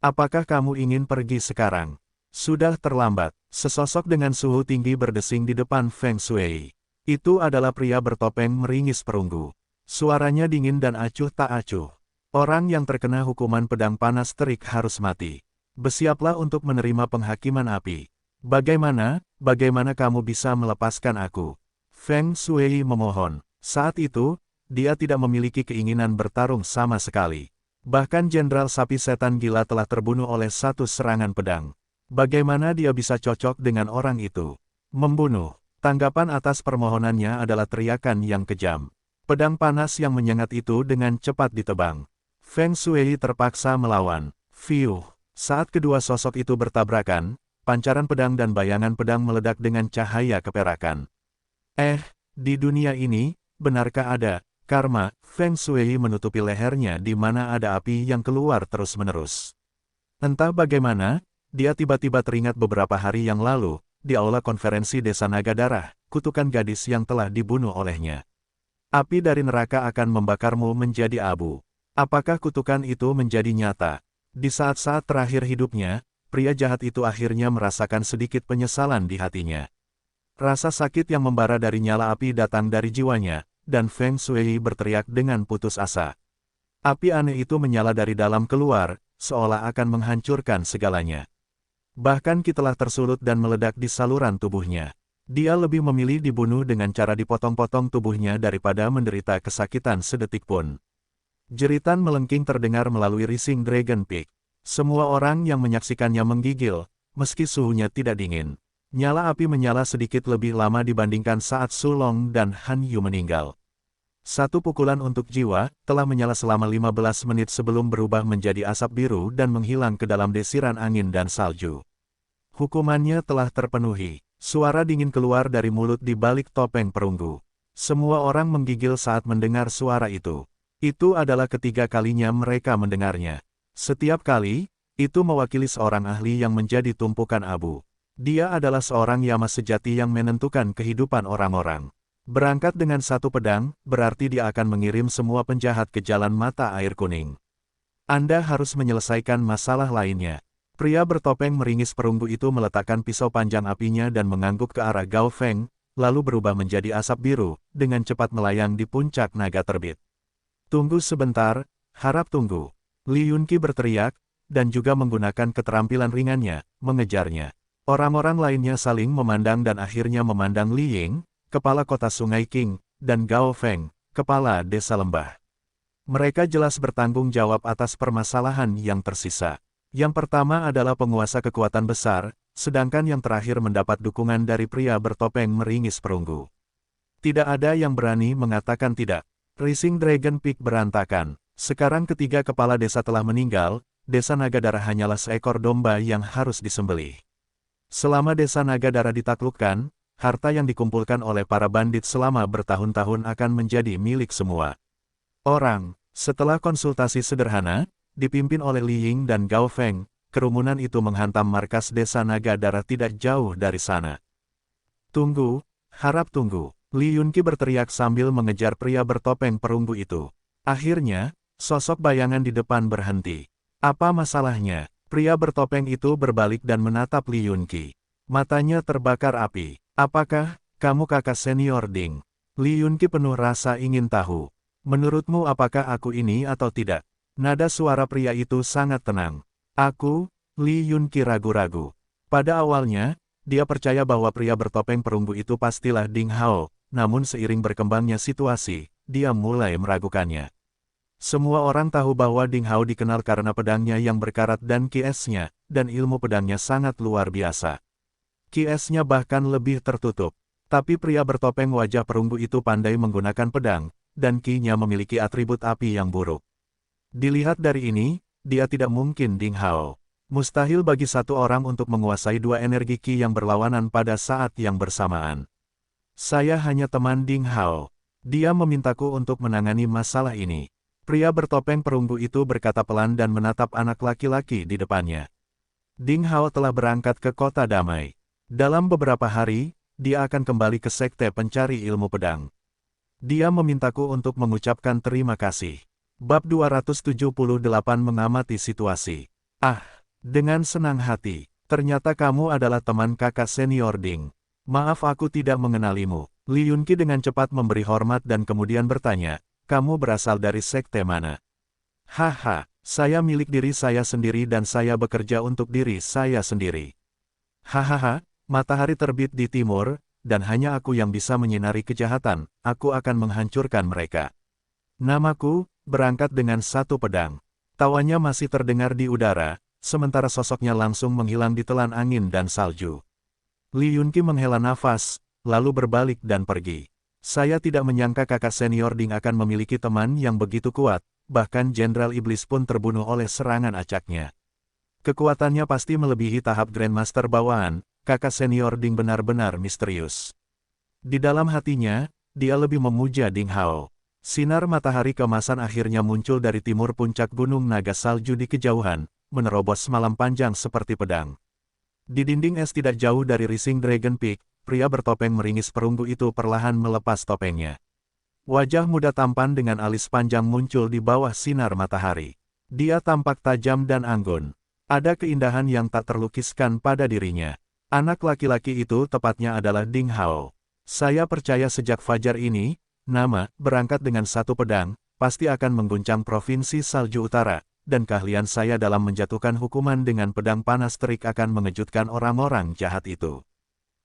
Apakah kamu ingin pergi sekarang? Sudah terlambat. Sesosok dengan suhu tinggi berdesing di depan Feng Shui. Itu adalah pria bertopeng meringis perunggu. Suaranya dingin dan acuh tak acuh. Orang yang terkena hukuman pedang panas terik harus mati. Bersiaplah untuk menerima penghakiman api. Bagaimana kamu bisa melepaskan aku? Feng Shui memohon. Saat itu, dia tidak memiliki keinginan bertarung sama sekali. Bahkan Jenderal Sapi Setan Gila telah terbunuh oleh satu serangan pedang. Bagaimana dia bisa cocok dengan orang itu? Membunuh. Tanggapan atas permohonannya adalah teriakan yang kejam. Pedang panas yang menyengat itu dengan cepat ditebang. Feng Shui terpaksa melawan. Fiuh. Saat kedua sosok itu bertabrakan, pancaran pedang dan bayangan pedang meledak dengan cahaya keperakan. Di dunia ini, benarkah ada karma? Feng Shui menutupi lehernya di mana ada api yang keluar terus-menerus. Entah bagaimana, dia tiba-tiba teringat beberapa hari yang lalu, di aula konferensi Desa Naga Darah, kutukan gadis yang telah dibunuh olehnya. Api dari neraka akan membakarmu menjadi abu. Apakah kutukan itu menjadi nyata? Di saat-saat terakhir hidupnya, pria jahat itu akhirnya merasakan sedikit penyesalan di hatinya. Rasa sakit yang membara dari nyala api datang dari jiwanya, dan Feng Shui berteriak dengan putus asa. Api aneh itu menyala dari dalam keluar, seolah akan menghancurkan segalanya. Bahkan telah tersulut dan meledak di saluran tubuhnya. Dia lebih memilih dibunuh dengan cara dipotong-potong tubuhnya daripada menderita kesakitan sedetik pun. Jeritan melengking terdengar melalui Rising Dragon Peak. Semua orang yang menyaksikannya menggigil, meski suhunya tidak dingin. Nyala api menyala sedikit lebih lama dibandingkan saat Su Long dan Han Yu meninggal. Satu pukulan untuk jiwa, telah menyala selama 15 menit sebelum berubah menjadi asap biru dan menghilang ke dalam desiran angin dan salju. Hukumannya telah terpenuhi. Suara dingin keluar dari mulut di balik topeng perunggu. Semua orang menggigil saat mendengar suara itu. Itu adalah ketiga kalinya mereka mendengarnya. Setiap kali, itu mewakili seorang ahli yang menjadi tumpukan abu. Dia adalah seorang Yama sejati yang menentukan kehidupan orang-orang. Berangkat dengan satu pedang, berarti dia akan mengirim semua penjahat ke jalan mata air kuning. Anda harus menyelesaikan masalah lainnya. Pria bertopeng meringis perunggu itu meletakkan pisau panjang apinya dan mengangguk ke arah Gao Feng, lalu berubah menjadi asap biru, dengan cepat melayang di puncak naga terbit. Tunggu sebentar, harap tunggu. Li Yunqi berteriak, dan juga menggunakan keterampilan ringannya, mengejarnya. Orang-orang lainnya saling memandang dan akhirnya memandang Li Ying, kepala kota Sungai King, dan Gao Feng, kepala desa lembah. Mereka jelas bertanggung jawab atas permasalahan yang tersisa. Yang pertama adalah penguasa kekuatan besar, sedangkan yang terakhir mendapat dukungan dari pria bertopeng meringis perunggu. Tidak ada yang berani mengatakan tidak. Rising Dragon Peak berantakan. Sekarang ketiga kepala desa telah meninggal, desa Naga Darah hanyalah seekor domba yang harus disembelih. Selama desa Naga Darah ditaklukkan, harta yang dikumpulkan oleh para bandit selama bertahun-tahun akan menjadi milik semua orang. Setelah konsultasi sederhana, dipimpin oleh Li Ying dan Gao Feng, kerumunan itu menghantam markas desa Naga Darah tidak jauh dari sana. Tunggu, harap tunggu. Li Yunqi berteriak sambil mengejar pria bertopeng perunggu itu. Akhirnya, sosok bayangan di depan berhenti. Apa masalahnya? Pria bertopeng itu berbalik dan menatap Li Yunqi. Matanya terbakar api. Apakah kamu kakak senior Ding? Li Yunqi penuh rasa ingin tahu. Menurutmu apakah aku ini atau tidak? Nada suara pria itu sangat tenang. Aku, Li Yunqi ragu-ragu. Pada awalnya, dia percaya bahwa pria bertopeng perunggu itu pastilah Ding Hao, namun seiring berkembangnya situasi, dia mulai meragukannya. Semua orang tahu bahwa Ding Hao dikenal karena pedangnya yang berkarat dan QS-nya, dan ilmu pedangnya sangat luar biasa. QS-nya bahkan lebih tertutup. Tapi pria bertopeng wajah perunggu itu pandai menggunakan pedang, dan Ki-nya memiliki atribut api yang buruk. Dilihat dari ini, dia tidak mungkin Ding Hao. Mustahil bagi satu orang untuk menguasai dua energi Ki yang berlawanan pada saat yang bersamaan. Saya hanya teman Ding Hao. Dia memintaku untuk menangani masalah ini. Pria bertopeng perunggu itu berkata pelan dan menatap anak laki-laki di depannya. Ding Hao telah berangkat ke kota damai. Dalam beberapa hari, dia akan kembali ke sekte pencari ilmu pedang. Dia memintaku untuk mengucapkan terima kasih. Bab 278 mengamati situasi. Ah, dengan senang hati. Ternyata kamu adalah teman kakak senior Ding. Maaf aku tidak mengenalimu. Li Yunqi dengan cepat memberi hormat dan kemudian bertanya, kamu berasal dari sekte mana? Haha, saya milik diri saya sendiri dan saya bekerja untuk diri saya sendiri. Hahaha, matahari terbit di timur, dan hanya aku yang bisa menyinari kejahatan, aku akan menghancurkan mereka. Namaku, berangkat dengan satu pedang. Tawanya masih terdengar di udara, sementara sosoknya langsung menghilang ditelan angin dan salju. Li Yunqi menghela nafas, lalu berbalik dan pergi. Saya tidak menyangka kakak senior Ding akan memiliki teman yang begitu kuat, bahkan Jenderal Iblis pun terbunuh oleh serangan acaknya. Kekuatannya pasti melebihi tahap Grandmaster bawaan, kakak senior Ding benar-benar misterius. Di dalam hatinya, dia lebih memuja Ding Hao. Sinar matahari keemasan akhirnya muncul dari timur puncak gunung naga salju di kejauhan, menerobos malam panjang seperti pedang. Di dinding es tidak jauh dari Rising Dragon Peak, pria bertopeng meringis perunggu itu perlahan melepas topengnya. Wajah muda tampan dengan alis panjang muncul di bawah sinar matahari. Dia tampak tajam dan anggun. Ada keindahan yang tak terlukiskan pada dirinya. Anak laki-laki itu tepatnya adalah Ding Hao. Saya percaya sejak fajar ini, nama, berangkat dengan satu pedang, pasti akan mengguncang Provinsi Salju Utara. Dan keahlian saya dalam menjatuhkan hukuman dengan pedang panas terik akan mengejutkan orang-orang jahat itu.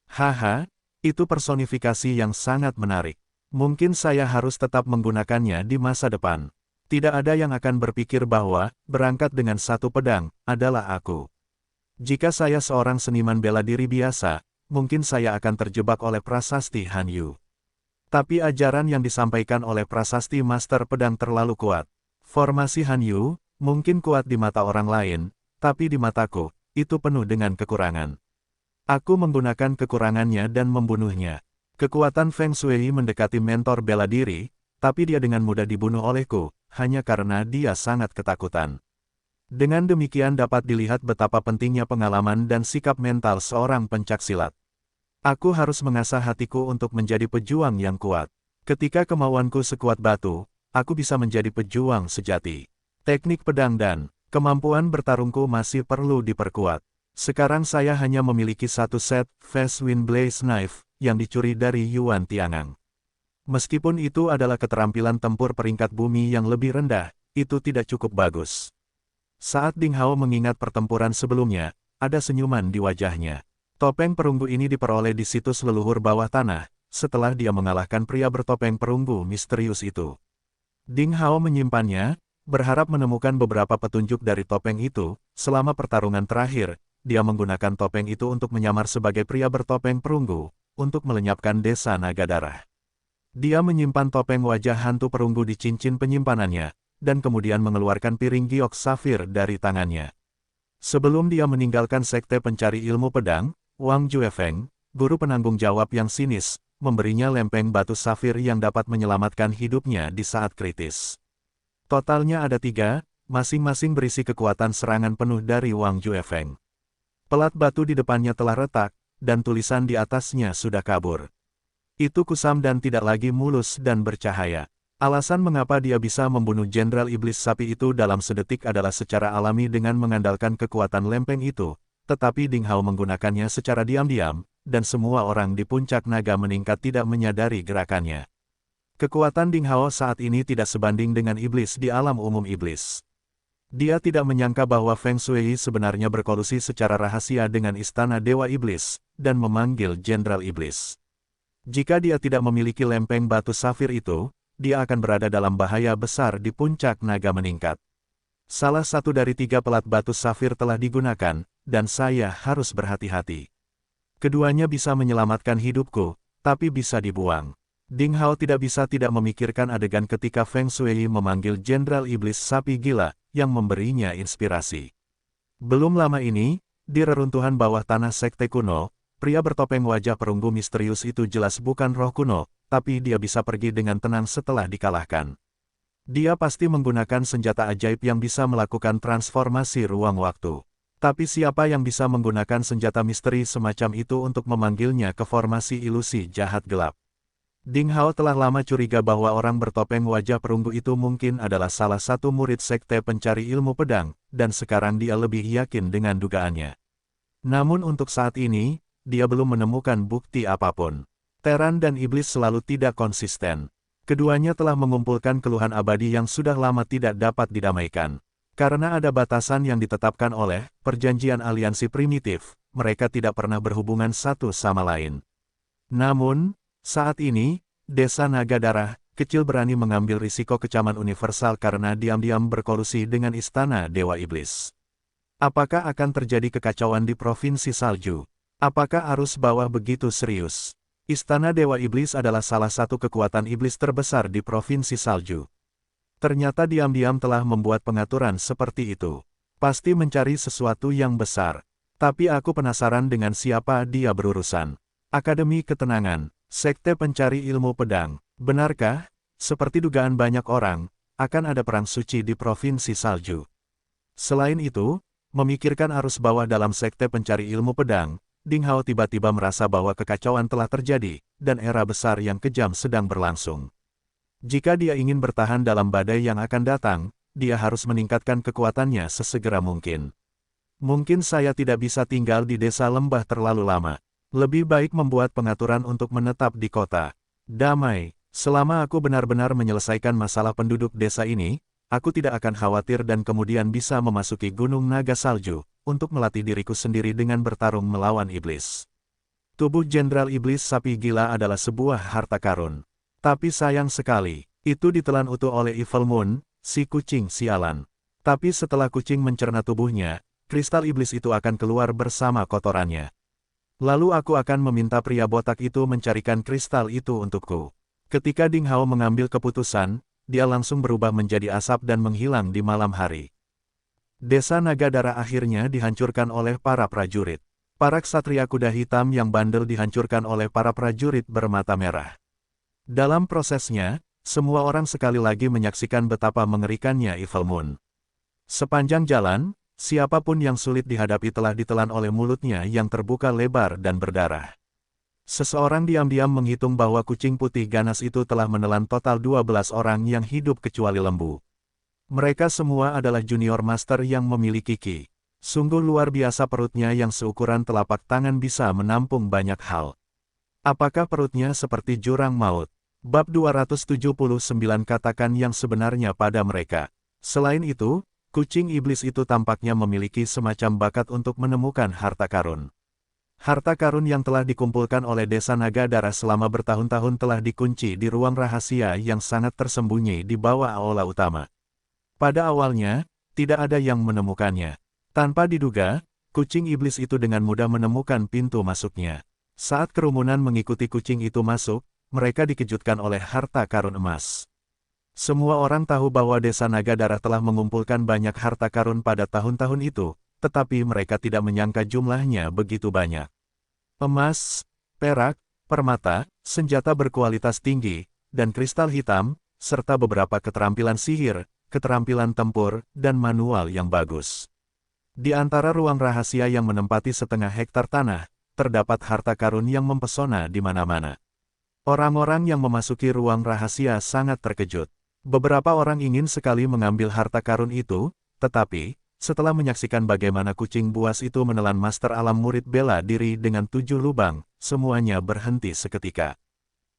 Haha, itu personifikasi yang sangat menarik. Mungkin saya harus tetap menggunakannya di masa depan. Tidak ada yang akan berpikir bahwa, berangkat dengan satu pedang, adalah aku. Jika saya seorang seniman bela diri biasa, mungkin saya akan terjebak oleh prasasti Han Yu. Tapi ajaran yang disampaikan oleh prasasti Master Pedang terlalu kuat. Formasi Han Yu, mungkin kuat di mata orang lain, tapi di mataku, itu penuh dengan kekurangan. Aku menggunakan kekurangannya dan membunuhnya. Kekuatan Feng Shui mendekati mentor bela diri, tapi dia dengan mudah dibunuh olehku, hanya karena dia sangat ketakutan. Dengan demikian dapat dilihat betapa pentingnya pengalaman dan sikap mental seorang pencaksilat. Aku harus mengasah hatiku untuk menjadi pejuang yang kuat. Ketika kemauanku sekuat batu, aku bisa menjadi pejuang sejati. Teknik pedang dan kemampuan bertarungku masih perlu diperkuat. Sekarang saya hanya memiliki satu set Fast Wind Blaze Knife yang dicuri dari Yuan Tiangang. Meskipun itu adalah keterampilan tempur peringkat bumi yang lebih rendah, itu tidak cukup bagus. Saat Ding Hao mengingat pertempuran sebelumnya, ada senyuman di wajahnya. Topeng perunggu ini diperoleh di situs leluhur bawah tanah, setelah dia mengalahkan pria bertopeng perunggu misterius itu. Ding Hao menyimpannya, berharap menemukan beberapa petunjuk dari topeng itu. Selama pertarungan terakhir, dia menggunakan topeng itu untuk menyamar sebagai pria bertopeng perunggu, untuk melenyapkan desa Naga Darah. Dia menyimpan topeng wajah hantu perunggu di cincin penyimpanannya, dan kemudian mengeluarkan piring giok safir dari tangannya. Sebelum dia meninggalkan sekte pencari ilmu pedang, Wang Juefeng, guru penanggung jawab yang sinis, memberinya lempeng batu safir yang dapat menyelamatkan hidupnya di saat kritis. Totalnya ada 3, masing-masing berisi kekuatan serangan penuh dari Wang Juefeng. Pelat batu di depannya telah retak, dan tulisan di atasnya sudah kabur. Itu kusam dan tidak lagi mulus dan bercahaya. Alasan mengapa dia bisa membunuh Jenderal Iblis Sapi itu dalam sedetik adalah secara alami dengan mengandalkan kekuatan lempeng itu, tetapi Ding Hao menggunakannya secara diam-diam, dan semua orang di puncak naga meningkat tidak menyadari gerakannya. Kekuatan Ding Hao saat ini tidak sebanding dengan iblis di alam umum iblis. Dia tidak menyangka bahwa Feng Shui sebenarnya berkolusi secara rahasia dengan Istana Dewa Iblis, dan memanggil Jenderal Iblis. Jika dia tidak memiliki lempeng batu safir itu, dia akan berada dalam bahaya besar di puncak naga meningkat. Salah satu dari 3 pelat batu safir telah digunakan, dan saya harus berhati-hati. Keduanya bisa menyelamatkan hidupku, tapi bisa dibuang. Ding Hao tidak bisa tidak memikirkan adegan ketika Feng Shui memanggil Jenderal Iblis Sapi Gila, yang memberinya inspirasi. Belum lama ini, di reruntuhan bawah tanah sekte kuno, pria bertopeng wajah perunggu misterius itu jelas bukan roh kuno, tapi dia bisa pergi dengan tenang setelah dikalahkan. Dia pasti menggunakan senjata ajaib yang bisa melakukan transformasi ruang waktu. Tapi siapa yang bisa menggunakan senjata misteri semacam itu untuk memanggilnya ke formasi ilusi jahat gelap? Ding Hao telah lama curiga bahwa orang bertopeng wajah perunggu itu mungkin adalah salah satu murid sekte pencari ilmu pedang, dan sekarang dia lebih yakin dengan dugaannya. Namun untuk saat ini, dia belum menemukan bukti apapun. Teran dan iblis selalu tidak konsisten. Keduanya telah mengumpulkan keluhan abadi yang sudah lama tidak dapat didamaikan. Karena ada batasan yang ditetapkan oleh perjanjian aliansi primitif, mereka tidak pernah berhubungan satu sama lain. Namun, saat ini, Desa Naga Darah kecil berani mengambil risiko kecaman universal karena diam-diam berkolusi dengan Istana Dewa Iblis. Apakah akan terjadi kekacauan di Provinsi Salju? Apakah arus bawah begitu serius? Istana Dewa Iblis adalah salah satu kekuatan iblis terbesar di Provinsi Salju. Ternyata diam-diam telah membuat pengaturan seperti itu. Pasti mencari sesuatu yang besar. Tapi aku penasaran dengan siapa dia berurusan. Akademi Ketenangan, Sekte Pencari Ilmu Pedang. Benarkah, seperti dugaan banyak orang, akan ada perang suci di Provinsi Salju? Selain itu, memikirkan arus bawah dalam Sekte Pencari Ilmu Pedang, Ding Hao tiba-tiba merasa bahwa kekacauan telah terjadi, dan era besar yang kejam sedang berlangsung. Jika dia ingin bertahan dalam badai yang akan datang, dia harus meningkatkan kekuatannya sesegera mungkin. Mungkin saya tidak bisa tinggal di desa lembah terlalu lama. Lebih baik membuat pengaturan untuk menetap di kota damai. Selama aku benar-benar menyelesaikan masalah penduduk desa ini, aku tidak akan khawatir dan kemudian bisa memasuki Gunung Naga Salju, untuk melatih diriku sendiri dengan bertarung melawan iblis. Tubuh Jenderal Iblis Sapi Gila adalah sebuah harta karun. Tapi sayang sekali, itu ditelan utuh oleh Evil Moon, si kucing sialan. Tapi setelah kucing mencerna tubuhnya, kristal iblis itu akan keluar bersama kotorannya. Lalu aku akan meminta pria botak itu mencarikan kristal itu untukku. Ketika Ding Hao mengambil keputusan, dia langsung berubah menjadi asap dan menghilang di malam hari. Desa Naga Darah akhirnya dihancurkan oleh para prajurit. Para ksatria kuda hitam yang bandel dihancurkan oleh para prajurit bermata merah. Dalam prosesnya, semua orang sekali lagi menyaksikan betapa mengerikannya Evil Moon. Sepanjang jalan, siapapun yang sulit dihadapi telah ditelan oleh mulutnya yang terbuka lebar dan berdarah. Seseorang diam-diam menghitung bahwa kucing putih ganas itu telah menelan total 12 orang yang hidup kecuali lembu. Mereka semua adalah junior master yang memiliki ki. Sungguh luar biasa perutnya yang seukuran telapak tangan bisa menampung banyak hal. Apakah perutnya seperti jurang maut? Bab 279 katakan yang sebenarnya pada mereka. Selain itu, kucing iblis itu tampaknya memiliki semacam bakat untuk menemukan harta karun. Harta karun yang telah dikumpulkan oleh Desa Naga Darah selama bertahun-tahun telah dikunci di ruang rahasia yang sangat tersembunyi di bawah aula utama. Pada awalnya, tidak ada yang menemukannya. Tanpa diduga, kucing iblis itu dengan mudah menemukan pintu masuknya. Saat kerumunan mengikuti kucing itu masuk, mereka dikejutkan oleh harta karun emas. Semua orang tahu bahwa Desa Naga Darah telah mengumpulkan banyak harta karun pada tahun-tahun itu, tetapi mereka tidak menyangka jumlahnya begitu banyak. Emas, perak, permata, senjata berkualitas tinggi, dan kristal hitam, serta beberapa keterampilan sihir, keterampilan tempur, dan manual yang bagus. Di antara ruang rahasia yang menempati setengah hektar tanah, terdapat harta karun yang mempesona di mana-mana. Orang-orang yang memasuki ruang rahasia sangat terkejut. Beberapa orang ingin sekali mengambil harta karun itu, tetapi, setelah menyaksikan bagaimana kucing buas itu menelan master alam murid bela diri dengan 7 lubang, semuanya berhenti seketika.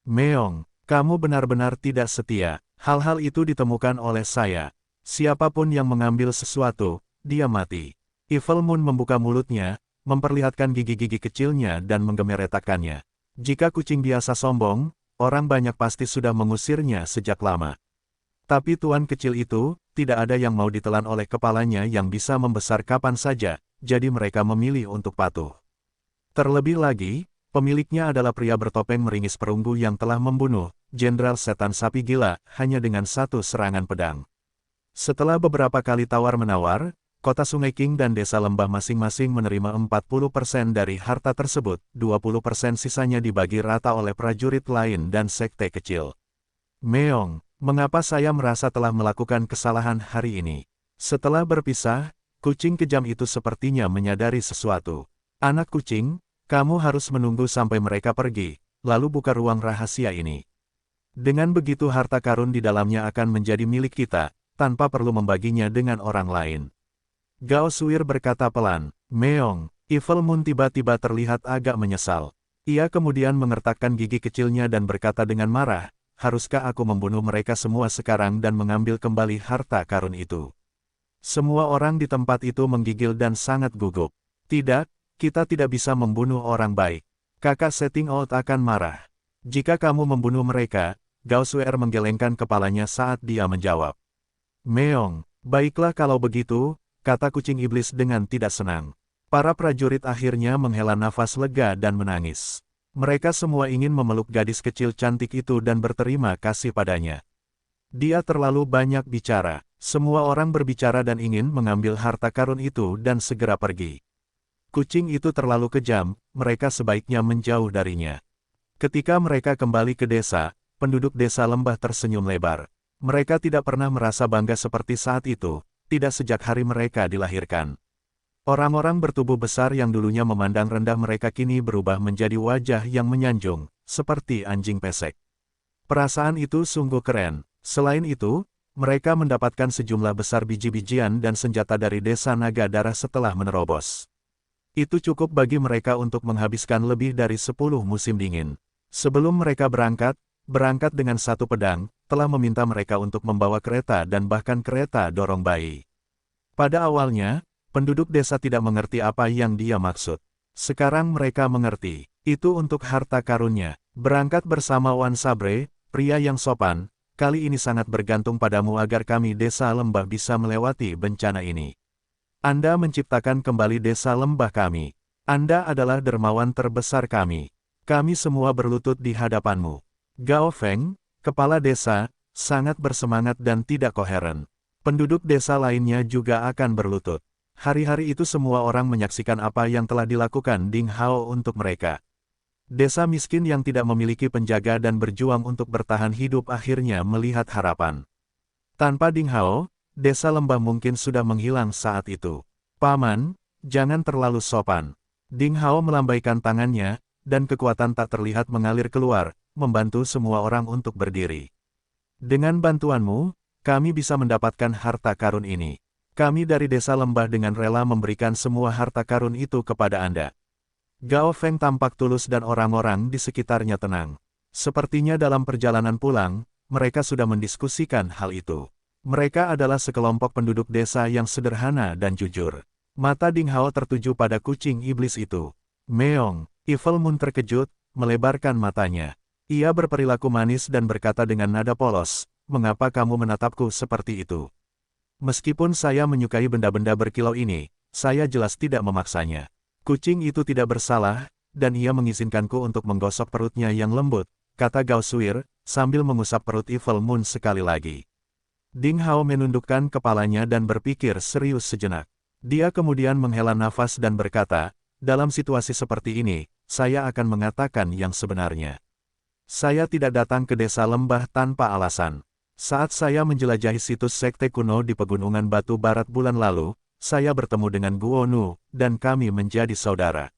Meong, kamu benar-benar tidak setia. Hal-hal itu ditemukan oleh saya. Siapapun yang mengambil sesuatu, dia mati. Evil Moon membuka mulutnya, memperlihatkan gigi-gigi kecilnya dan menggemeretakannya. Jika kucing biasa sombong, orang banyak pasti sudah mengusirnya sejak lama. Tapi tuan kecil itu, tidak ada yang mau ditelan oleh kepalanya yang bisa membesar kapan saja, jadi mereka memilih untuk patuh. Terlebih lagi, pemiliknya adalah pria bertopeng meringis perunggu yang telah membunuh Jenderal Setan Sapi Gila hanya dengan satu serangan pedang. Setelah beberapa kali tawar-menawar, Kota Sungai King dan Desa Lembah masing-masing menerima 40% dari harta tersebut, 20% sisanya dibagi rata oleh prajurit lain dan sekte kecil. Meong, mengapa saya merasa telah melakukan kesalahan hari ini? Setelah berpisah, kucing kejam itu sepertinya menyadari sesuatu. Anak kucing, kamu harus menunggu sampai mereka pergi, lalu buka ruang rahasia ini. Dengan begitu harta karun di dalamnya akan menjadi milik kita, tanpa perlu membaginya dengan orang lain. Gao Suir berkata pelan, Meong, Evil Moon tiba-tiba terlihat agak menyesal. Ia kemudian mengertakkan gigi kecilnya dan berkata dengan marah, haruskah aku membunuh mereka semua sekarang dan mengambil kembali harta karun itu? Semua orang di tempat itu menggigil dan sangat gugup. Tidak, kita tidak bisa membunuh orang baik. Kakak Setting Out akan marah. Jika kamu membunuh mereka, Gao Suir menggelengkan kepalanya saat dia menjawab. Meong, baiklah kalau begitu, kata kucing iblis dengan tidak senang. Para prajurit akhirnya menghela nafas lega dan menangis. Mereka semua ingin memeluk gadis kecil cantik itu dan berterima kasih padanya. Dia terlalu banyak bicara. Semua orang berbicara dan ingin mengambil harta karun itu dan segera pergi. Kucing itu terlalu kejam, mereka sebaiknya menjauh darinya. Ketika mereka kembali ke desa, penduduk desa Lembah tersenyum lebar. Mereka tidak pernah merasa bangga seperti saat itu. Tidak sejak hari mereka dilahirkan. Orang-orang bertubuh besar yang dulunya memandang rendah mereka kini berubah menjadi wajah yang menyanjung, seperti anjing pesek. Perasaan itu sungguh keren. Selain itu, mereka mendapatkan sejumlah besar biji-bijian dan senjata dari Desa Naga Darah setelah menerobos. Itu cukup bagi mereka untuk menghabiskan lebih dari 10 musim dingin. Sebelum mereka berangkat dengan satu pedang, telah meminta mereka untuk membawa kereta dan bahkan kereta dorong bayi. Pada awalnya, penduduk desa tidak mengerti apa yang dia maksud. Sekarang mereka mengerti, itu untuk harta karunnya. Berangkat bersama Wan Sabre, pria yang sopan, kali ini sangat bergantung padamu agar kami Desa Lembah bisa melewati bencana ini. Anda menciptakan kembali Desa Lembah kami. Anda adalah dermawan terbesar kami. Kami semua berlutut di hadapanmu. Gao Feng, kepala desa, sangat bersemangat dan tidak koheren. Penduduk desa lainnya juga akan berlutut. Hari-hari itu semua orang menyaksikan apa yang telah dilakukan Ding Hao untuk mereka. Desa miskin yang tidak memiliki penjaga dan berjuang untuk bertahan hidup akhirnya melihat harapan. Tanpa Ding Hao, Desa Lembah mungkin sudah menghilang saat itu. Paman, jangan terlalu sopan. Ding Hao melambaikan tangannya, dan kekuatan tak terlihat mengalir keluar, membantu semua orang untuk berdiri. Dengan bantuanmu, kami bisa mendapatkan harta karun ini. Kami dari Desa Lembah dengan rela memberikan semua harta karun itu kepada Anda. Gao Feng tampak tulus dan orang-orang di sekitarnya tenang. Sepertinya dalam perjalanan pulang, mereka sudah mendiskusikan hal itu. Mereka adalah sekelompok penduduk desa yang sederhana dan jujur. Mata Ding Hao tertuju pada kucing iblis itu. Meong, Evil Moon terkejut, melebarkan matanya. Ia berperilaku manis dan berkata dengan nada polos, mengapa kamu menatapku seperti itu? Meskipun saya menyukai benda-benda berkilau ini, saya jelas tidak memaksanya. Kucing itu tidak bersalah, dan ia mengizinkanku untuk menggosok perutnya yang lembut, kata Gao Suir, sambil mengusap perut Evil Moon sekali lagi. Ding Hao menundukkan kepalanya dan berpikir serius sejenak. Dia kemudian menghela nafas dan berkata, dalam situasi seperti ini, saya akan mengatakan yang sebenarnya. Saya tidak datang ke desa lembah tanpa alasan. Saat saya menjelajahi situs sekte kuno di Pegunungan Batu Barat bulan lalu, saya bertemu dengan Guo Nu, dan kami menjadi saudara.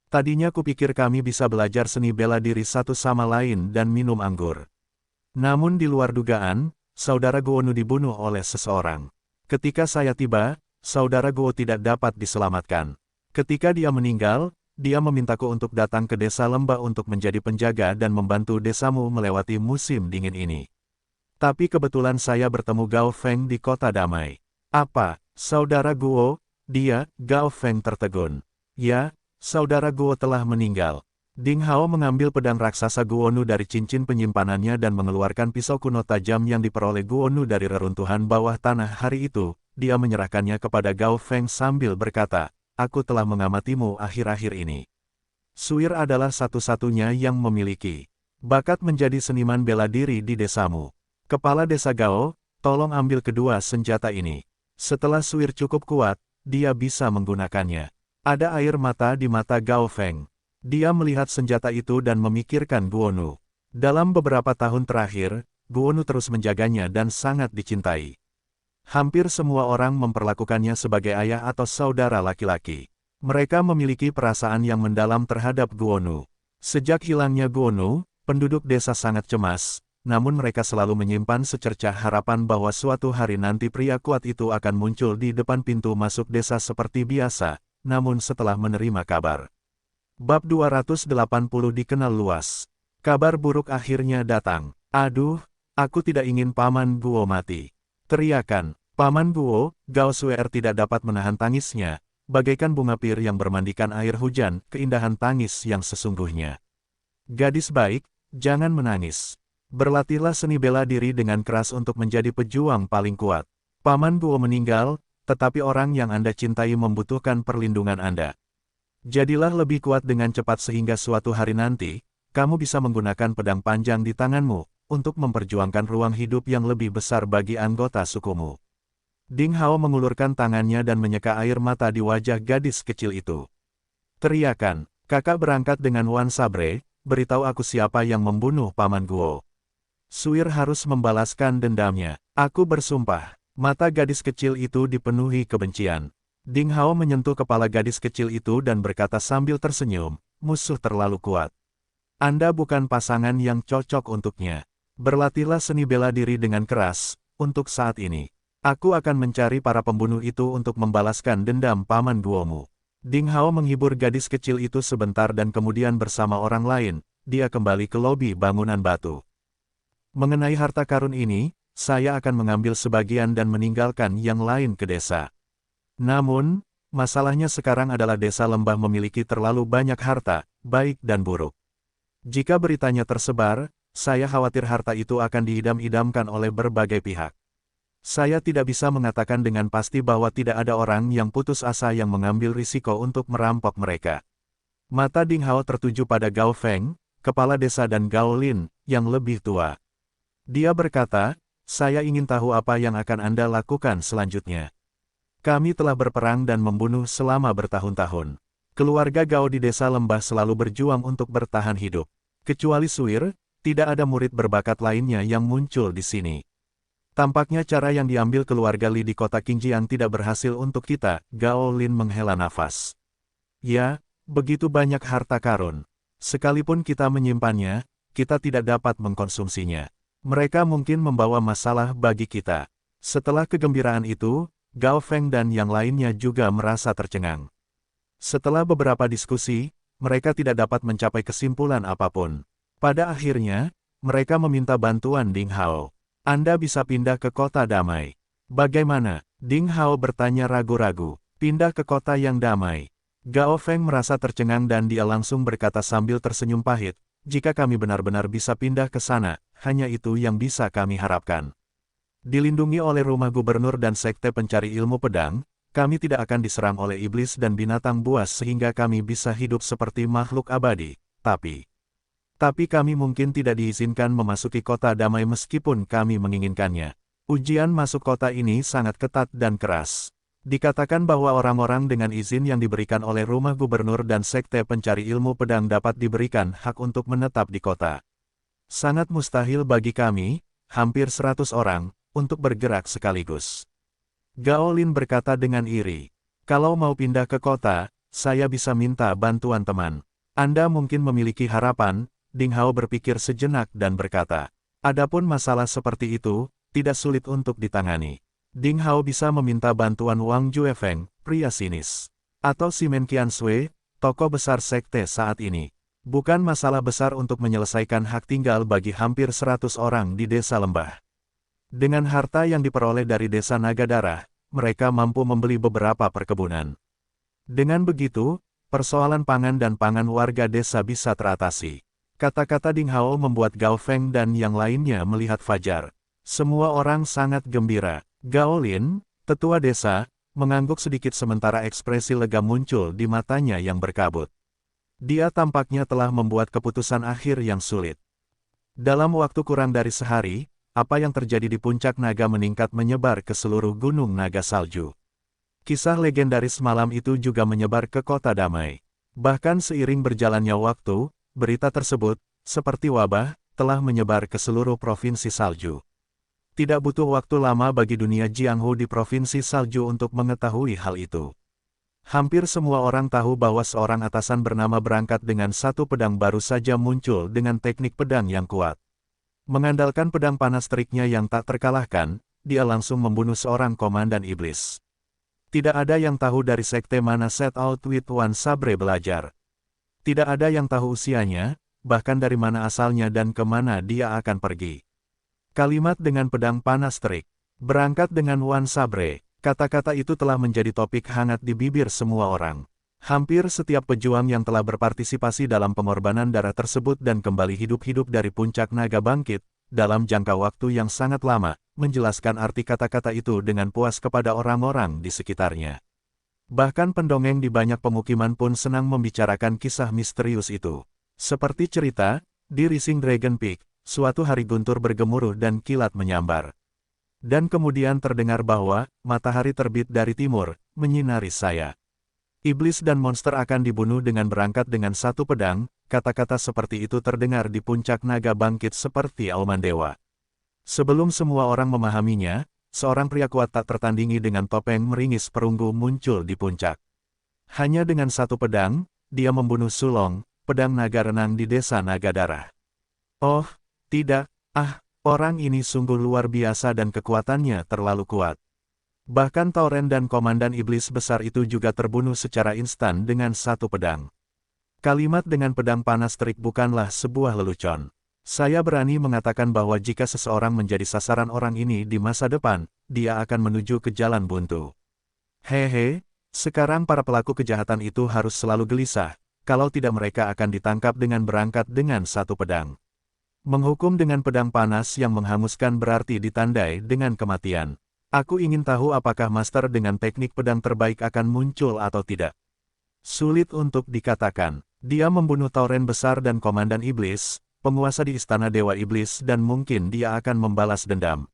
Tadinya kupikir kami bisa belajar seni bela diri satu sama lain dan minum anggur. Namun di luar dugaan, saudara Guo Nu dibunuh oleh seseorang. Ketika saya tiba, saudara Guo tidak dapat diselamatkan. Ketika dia meninggal, dia memintaku untuk datang ke desa lembah untuk menjadi penjaga dan membantu desamu melewati musim dingin ini. Tapi kebetulan saya bertemu Gao Feng di Kota Damai. Apa, saudara Guo? Dia, Gao Feng tertegun. Ya, saudara Guo telah meninggal. Ding Hao mengambil pedang raksasa Guo Nu dari cincin penyimpanannya dan mengeluarkan pisau kuno tajam yang diperoleh Guo Nu dari reruntuhan bawah tanah hari itu. Dia menyerahkannya kepada Gao Feng sambil berkata, aku telah mengamatimu akhir-akhir ini. Suir adalah satu-satunya yang memiliki bakat menjadi seniman bela diri di desamu. Kepala desa Gao, tolong ambil kedua senjata ini. Setelah Suir cukup kuat, dia bisa menggunakannya. Ada air mata di mata Gao Feng. Dia melihat senjata itu dan memikirkan Guo Nu. Dalam beberapa tahun terakhir, Guo Nu terus menjaganya dan sangat dicintai. Hampir semua orang memperlakukannya sebagai ayah atau saudara laki-laki. Mereka memiliki perasaan yang mendalam terhadap Guo Nu. Sejak hilangnya Guo Nu, penduduk desa sangat cemas. Namun mereka selalu menyimpan secercah harapan bahwa suatu hari nanti pria kuat itu akan muncul di depan pintu masuk desa seperti biasa, namun setelah menerima kabar. Bab 280 dikenal luas. Kabar buruk akhirnya datang. Aduh, aku tidak ingin Paman Guo mati. Teriakan, Paman Guo, Gao Suer tidak dapat menahan tangisnya, bagaikan bunga pir yang bermandikan air hujan, keindahan tangis yang sesungguhnya. Gadis baik, jangan menangis. Berlatihlah seni bela diri dengan keras untuk menjadi pejuang paling kuat. Paman Guo meninggal, tetapi orang yang Anda cintai membutuhkan perlindungan Anda. Jadilah lebih kuat dengan cepat sehingga suatu hari nanti, kamu bisa menggunakan pedang panjang di tanganmu, untuk memperjuangkan ruang hidup yang lebih besar bagi anggota sukumu. Ding Hao mengulurkan tangannya dan menyeka air mata di wajah gadis kecil itu. Teriakan, kakak berangkat dengan Wan Sabre, beritahu aku siapa yang membunuh Paman Guo. Suir harus membalaskan dendamnya. Aku bersumpah. Mata gadis kecil itu dipenuhi kebencian. Ding Hao menyentuh kepala gadis kecil itu dan berkata sambil tersenyum, musuh terlalu kuat. Anda bukan pasangan yang cocok untuknya. Berlatihlah seni bela diri dengan keras, untuk saat ini. Aku akan mencari para pembunuh itu untuk membalaskan dendam Paman Guomu. Ding Hao menghibur gadis kecil itu sebentar dan kemudian bersama orang lain, dia kembali ke lobi bangunan batu. Mengenai harta karun ini, saya akan mengambil sebagian dan meninggalkan yang lain ke desa. Namun, masalahnya sekarang adalah desa lembah memiliki terlalu banyak harta, baik dan buruk. Jika beritanya tersebar, saya khawatir harta itu akan diidam-idamkan oleh berbagai pihak. Saya tidak bisa mengatakan dengan pasti bahwa tidak ada orang yang putus asa yang mengambil risiko untuk merampok mereka. Mata Ding Hao tertuju pada Gao Feng, kepala desa dan Gao Lin, yang lebih tua. Dia berkata, saya ingin tahu apa yang akan Anda lakukan selanjutnya. Kami telah berperang dan membunuh selama bertahun-tahun. Keluarga Gao di desa lembah selalu berjuang untuk bertahan hidup. Kecuali Suir, tidak ada murid berbakat lainnya yang muncul di sini. Tampaknya cara yang diambil keluarga Li di kota Qingjiang tidak berhasil untuk kita, Gao Lin menghela nafas. Ya, begitu banyak harta karun. Sekalipun kita menyimpannya, kita tidak dapat mengkonsumsinya. Mereka mungkin membawa masalah bagi kita. Setelah kegembiraan itu, Gao Feng dan yang lainnya juga merasa tercengang. Setelah beberapa diskusi, mereka tidak dapat mencapai kesimpulan apapun. Pada akhirnya, mereka meminta bantuan Ding Hao. Anda bisa pindah ke kota damai. Bagaimana? Ding Hao bertanya ragu-ragu. Pindah ke kota yang damai. Gao Feng merasa tercengang dan dia langsung berkata sambil tersenyum pahit, jika kami benar-benar bisa pindah ke sana, hanya itu yang bisa kami harapkan. Dilindungi oleh rumah gubernur dan sekte pencari ilmu pedang, kami tidak akan diserang oleh iblis dan binatang buas sehingga kami bisa hidup seperti makhluk abadi, tapi Tapi kami mungkin tidak diizinkan memasuki kota damai meskipun kami menginginkannya. Ujian masuk kota ini sangat ketat dan keras. Dikatakan bahwa orang-orang dengan izin yang diberikan oleh rumah gubernur dan sekte pencari ilmu pedang dapat diberikan hak untuk menetap di kota. Sangat mustahil bagi kami, hampir 100 orang, untuk bergerak sekaligus. Gao Lin berkata dengan iri. Kalau mau pindah ke kota, saya bisa minta bantuan teman. Anda mungkin memiliki harapan. Ding Hao berpikir sejenak dan berkata, adapun masalah seperti itu, tidak sulit untuk ditangani. Ding Hao bisa meminta bantuan Wang Juefeng, pria sinis. Atau Simen Qiansui, tokoh besar sekte saat ini. Bukan masalah besar untuk menyelesaikan hak tinggal bagi hampir 100 orang di desa lembah. Dengan harta yang diperoleh dari desa Naga Darah, mereka mampu membeli beberapa perkebunan. Dengan begitu, persoalan pangan dan pangan warga desa bisa teratasi. Kata-kata Ding Hao membuat Gao Feng dan yang lainnya melihat fajar. Semua orang sangat gembira. Gao Lin, tetua desa, mengangguk sedikit sementara ekspresi lega muncul di matanya yang berkabut. Dia tampaknya telah membuat keputusan akhir yang sulit. Dalam waktu kurang dari sehari, apa yang terjadi di puncak naga meningkat menyebar ke seluruh gunung naga salju. Kisah legendaris malam itu juga menyebar ke kota damai. Bahkan seiring berjalannya waktu, berita tersebut, seperti wabah, telah menyebar ke seluruh provinsi salju. Tidak butuh waktu lama bagi dunia Jianghu di provinsi salju untuk mengetahui hal itu. Hampir semua orang tahu bahwa seorang atasan bernama berangkat dengan satu pedang baru saja muncul dengan teknik pedang yang kuat. Mengandalkan pedang panas teriknya yang tak terkalahkan, dia langsung membunuh seorang komandan iblis. Tidak ada yang tahu dari sekte mana Set Out with One Sabre belajar. Tidak ada yang tahu usianya, bahkan dari mana asalnya dan kemana dia akan pergi. Kalimat dengan pedang panas terik, berangkat dengan One Sabre, kata-kata itu telah menjadi topik hangat di bibir semua orang. Hampir setiap pejuang yang telah berpartisipasi dalam pengorbanan darah tersebut dan kembali hidup-hidup dari puncak naga bangkit, dalam jangka waktu yang sangat lama, menjelaskan arti kata-kata itu dengan puas kepada orang-orang di sekitarnya. Bahkan pendongeng di banyak pemukiman pun senang membicarakan kisah misterius itu. Seperti cerita, di Rising Dragon Peak, suatu hari guntur bergemuruh dan kilat menyambar. Dan kemudian terdengar bahwa, matahari terbit dari timur, menyinari saya. Iblis dan monster akan dibunuh dengan berangkat dengan satu pedang, kata-kata seperti itu terdengar di puncak naga bangkit seperti auman dewa. Sebelum semua orang memahaminya, seorang pria kuat tak tertandingi dengan topeng meringis perunggu muncul di puncak. Hanya dengan satu pedang, dia membunuh Sulong, pedang naga renang di desa Naga Darah. Oh, tidak, orang ini sungguh luar biasa dan kekuatannya terlalu kuat. Bahkan Tauren dan komandan iblis besar itu juga terbunuh secara instan dengan satu pedang. Kalimat dengan pedang panas terik bukanlah sebuah lelucon. Saya berani mengatakan bahwa jika seseorang menjadi sasaran orang ini di masa depan, dia akan menuju ke jalan buntu. Hehe, sekarang para pelaku kejahatan itu harus selalu gelisah, kalau tidak mereka akan ditangkap dengan berangkat dengan satu pedang. Menghukum dengan pedang panas yang menghanguskan berarti ditandai dengan kematian. Aku ingin tahu apakah master dengan teknik pedang terbaik akan muncul atau tidak. Sulit untuk dikatakan. Dia membunuh Tauren besar dan komandan iblis, penguasa di istana Dewa Iblis dan mungkin dia akan membalas dendam.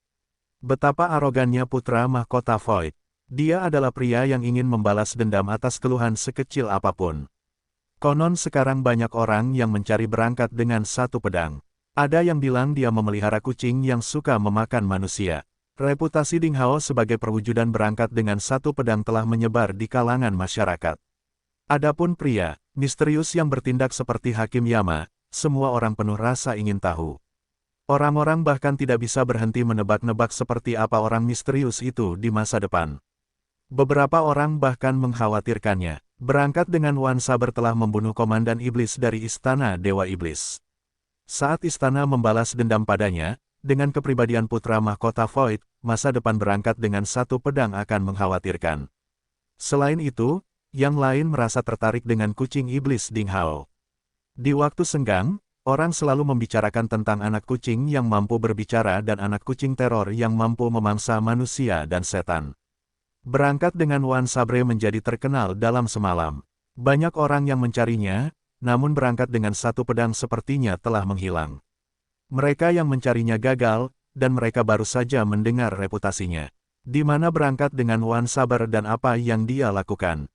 Betapa arogannya putra mahkota Void. Dia adalah pria yang ingin membalas dendam atas keluhan sekecil apapun. Konon sekarang banyak orang yang mencari berangkat dengan satu pedang. Ada yang bilang dia memelihara kucing yang suka memakan manusia. Reputasi Ding Hao sebagai perwujudan berangkat dengan satu pedang telah menyebar di kalangan masyarakat. Adapun pria misterius yang bertindak seperti Hakim Yama, semua orang penuh rasa ingin tahu. Orang-orang bahkan tidak bisa berhenti menebak-nebak seperti apa orang misterius itu di masa depan. Beberapa orang bahkan mengkhawatirkannya. Berangkat dengan One Saber telah membunuh komandan iblis dari istana Dewa Iblis. Saat istana membalas dendam padanya, dengan kepribadian putra mahkota Void, masa depan berangkat dengan satu pedang akan mengkhawatirkan. Selain itu, yang lain merasa tertarik dengan kucing iblis Ding Hao. Di waktu senggang, orang selalu membicarakan tentang anak kucing yang mampu berbicara dan anak kucing teror yang mampu memangsa manusia dan setan. Berangkat dengan One Sabre menjadi terkenal dalam semalam. Banyak orang yang mencarinya, namun berangkat dengan satu pedang sepertinya telah menghilang. Mereka yang mencarinya gagal, dan mereka baru saja mendengar reputasinya. Di mana berangkat dengan Wan Saber dan apa yang dia lakukan.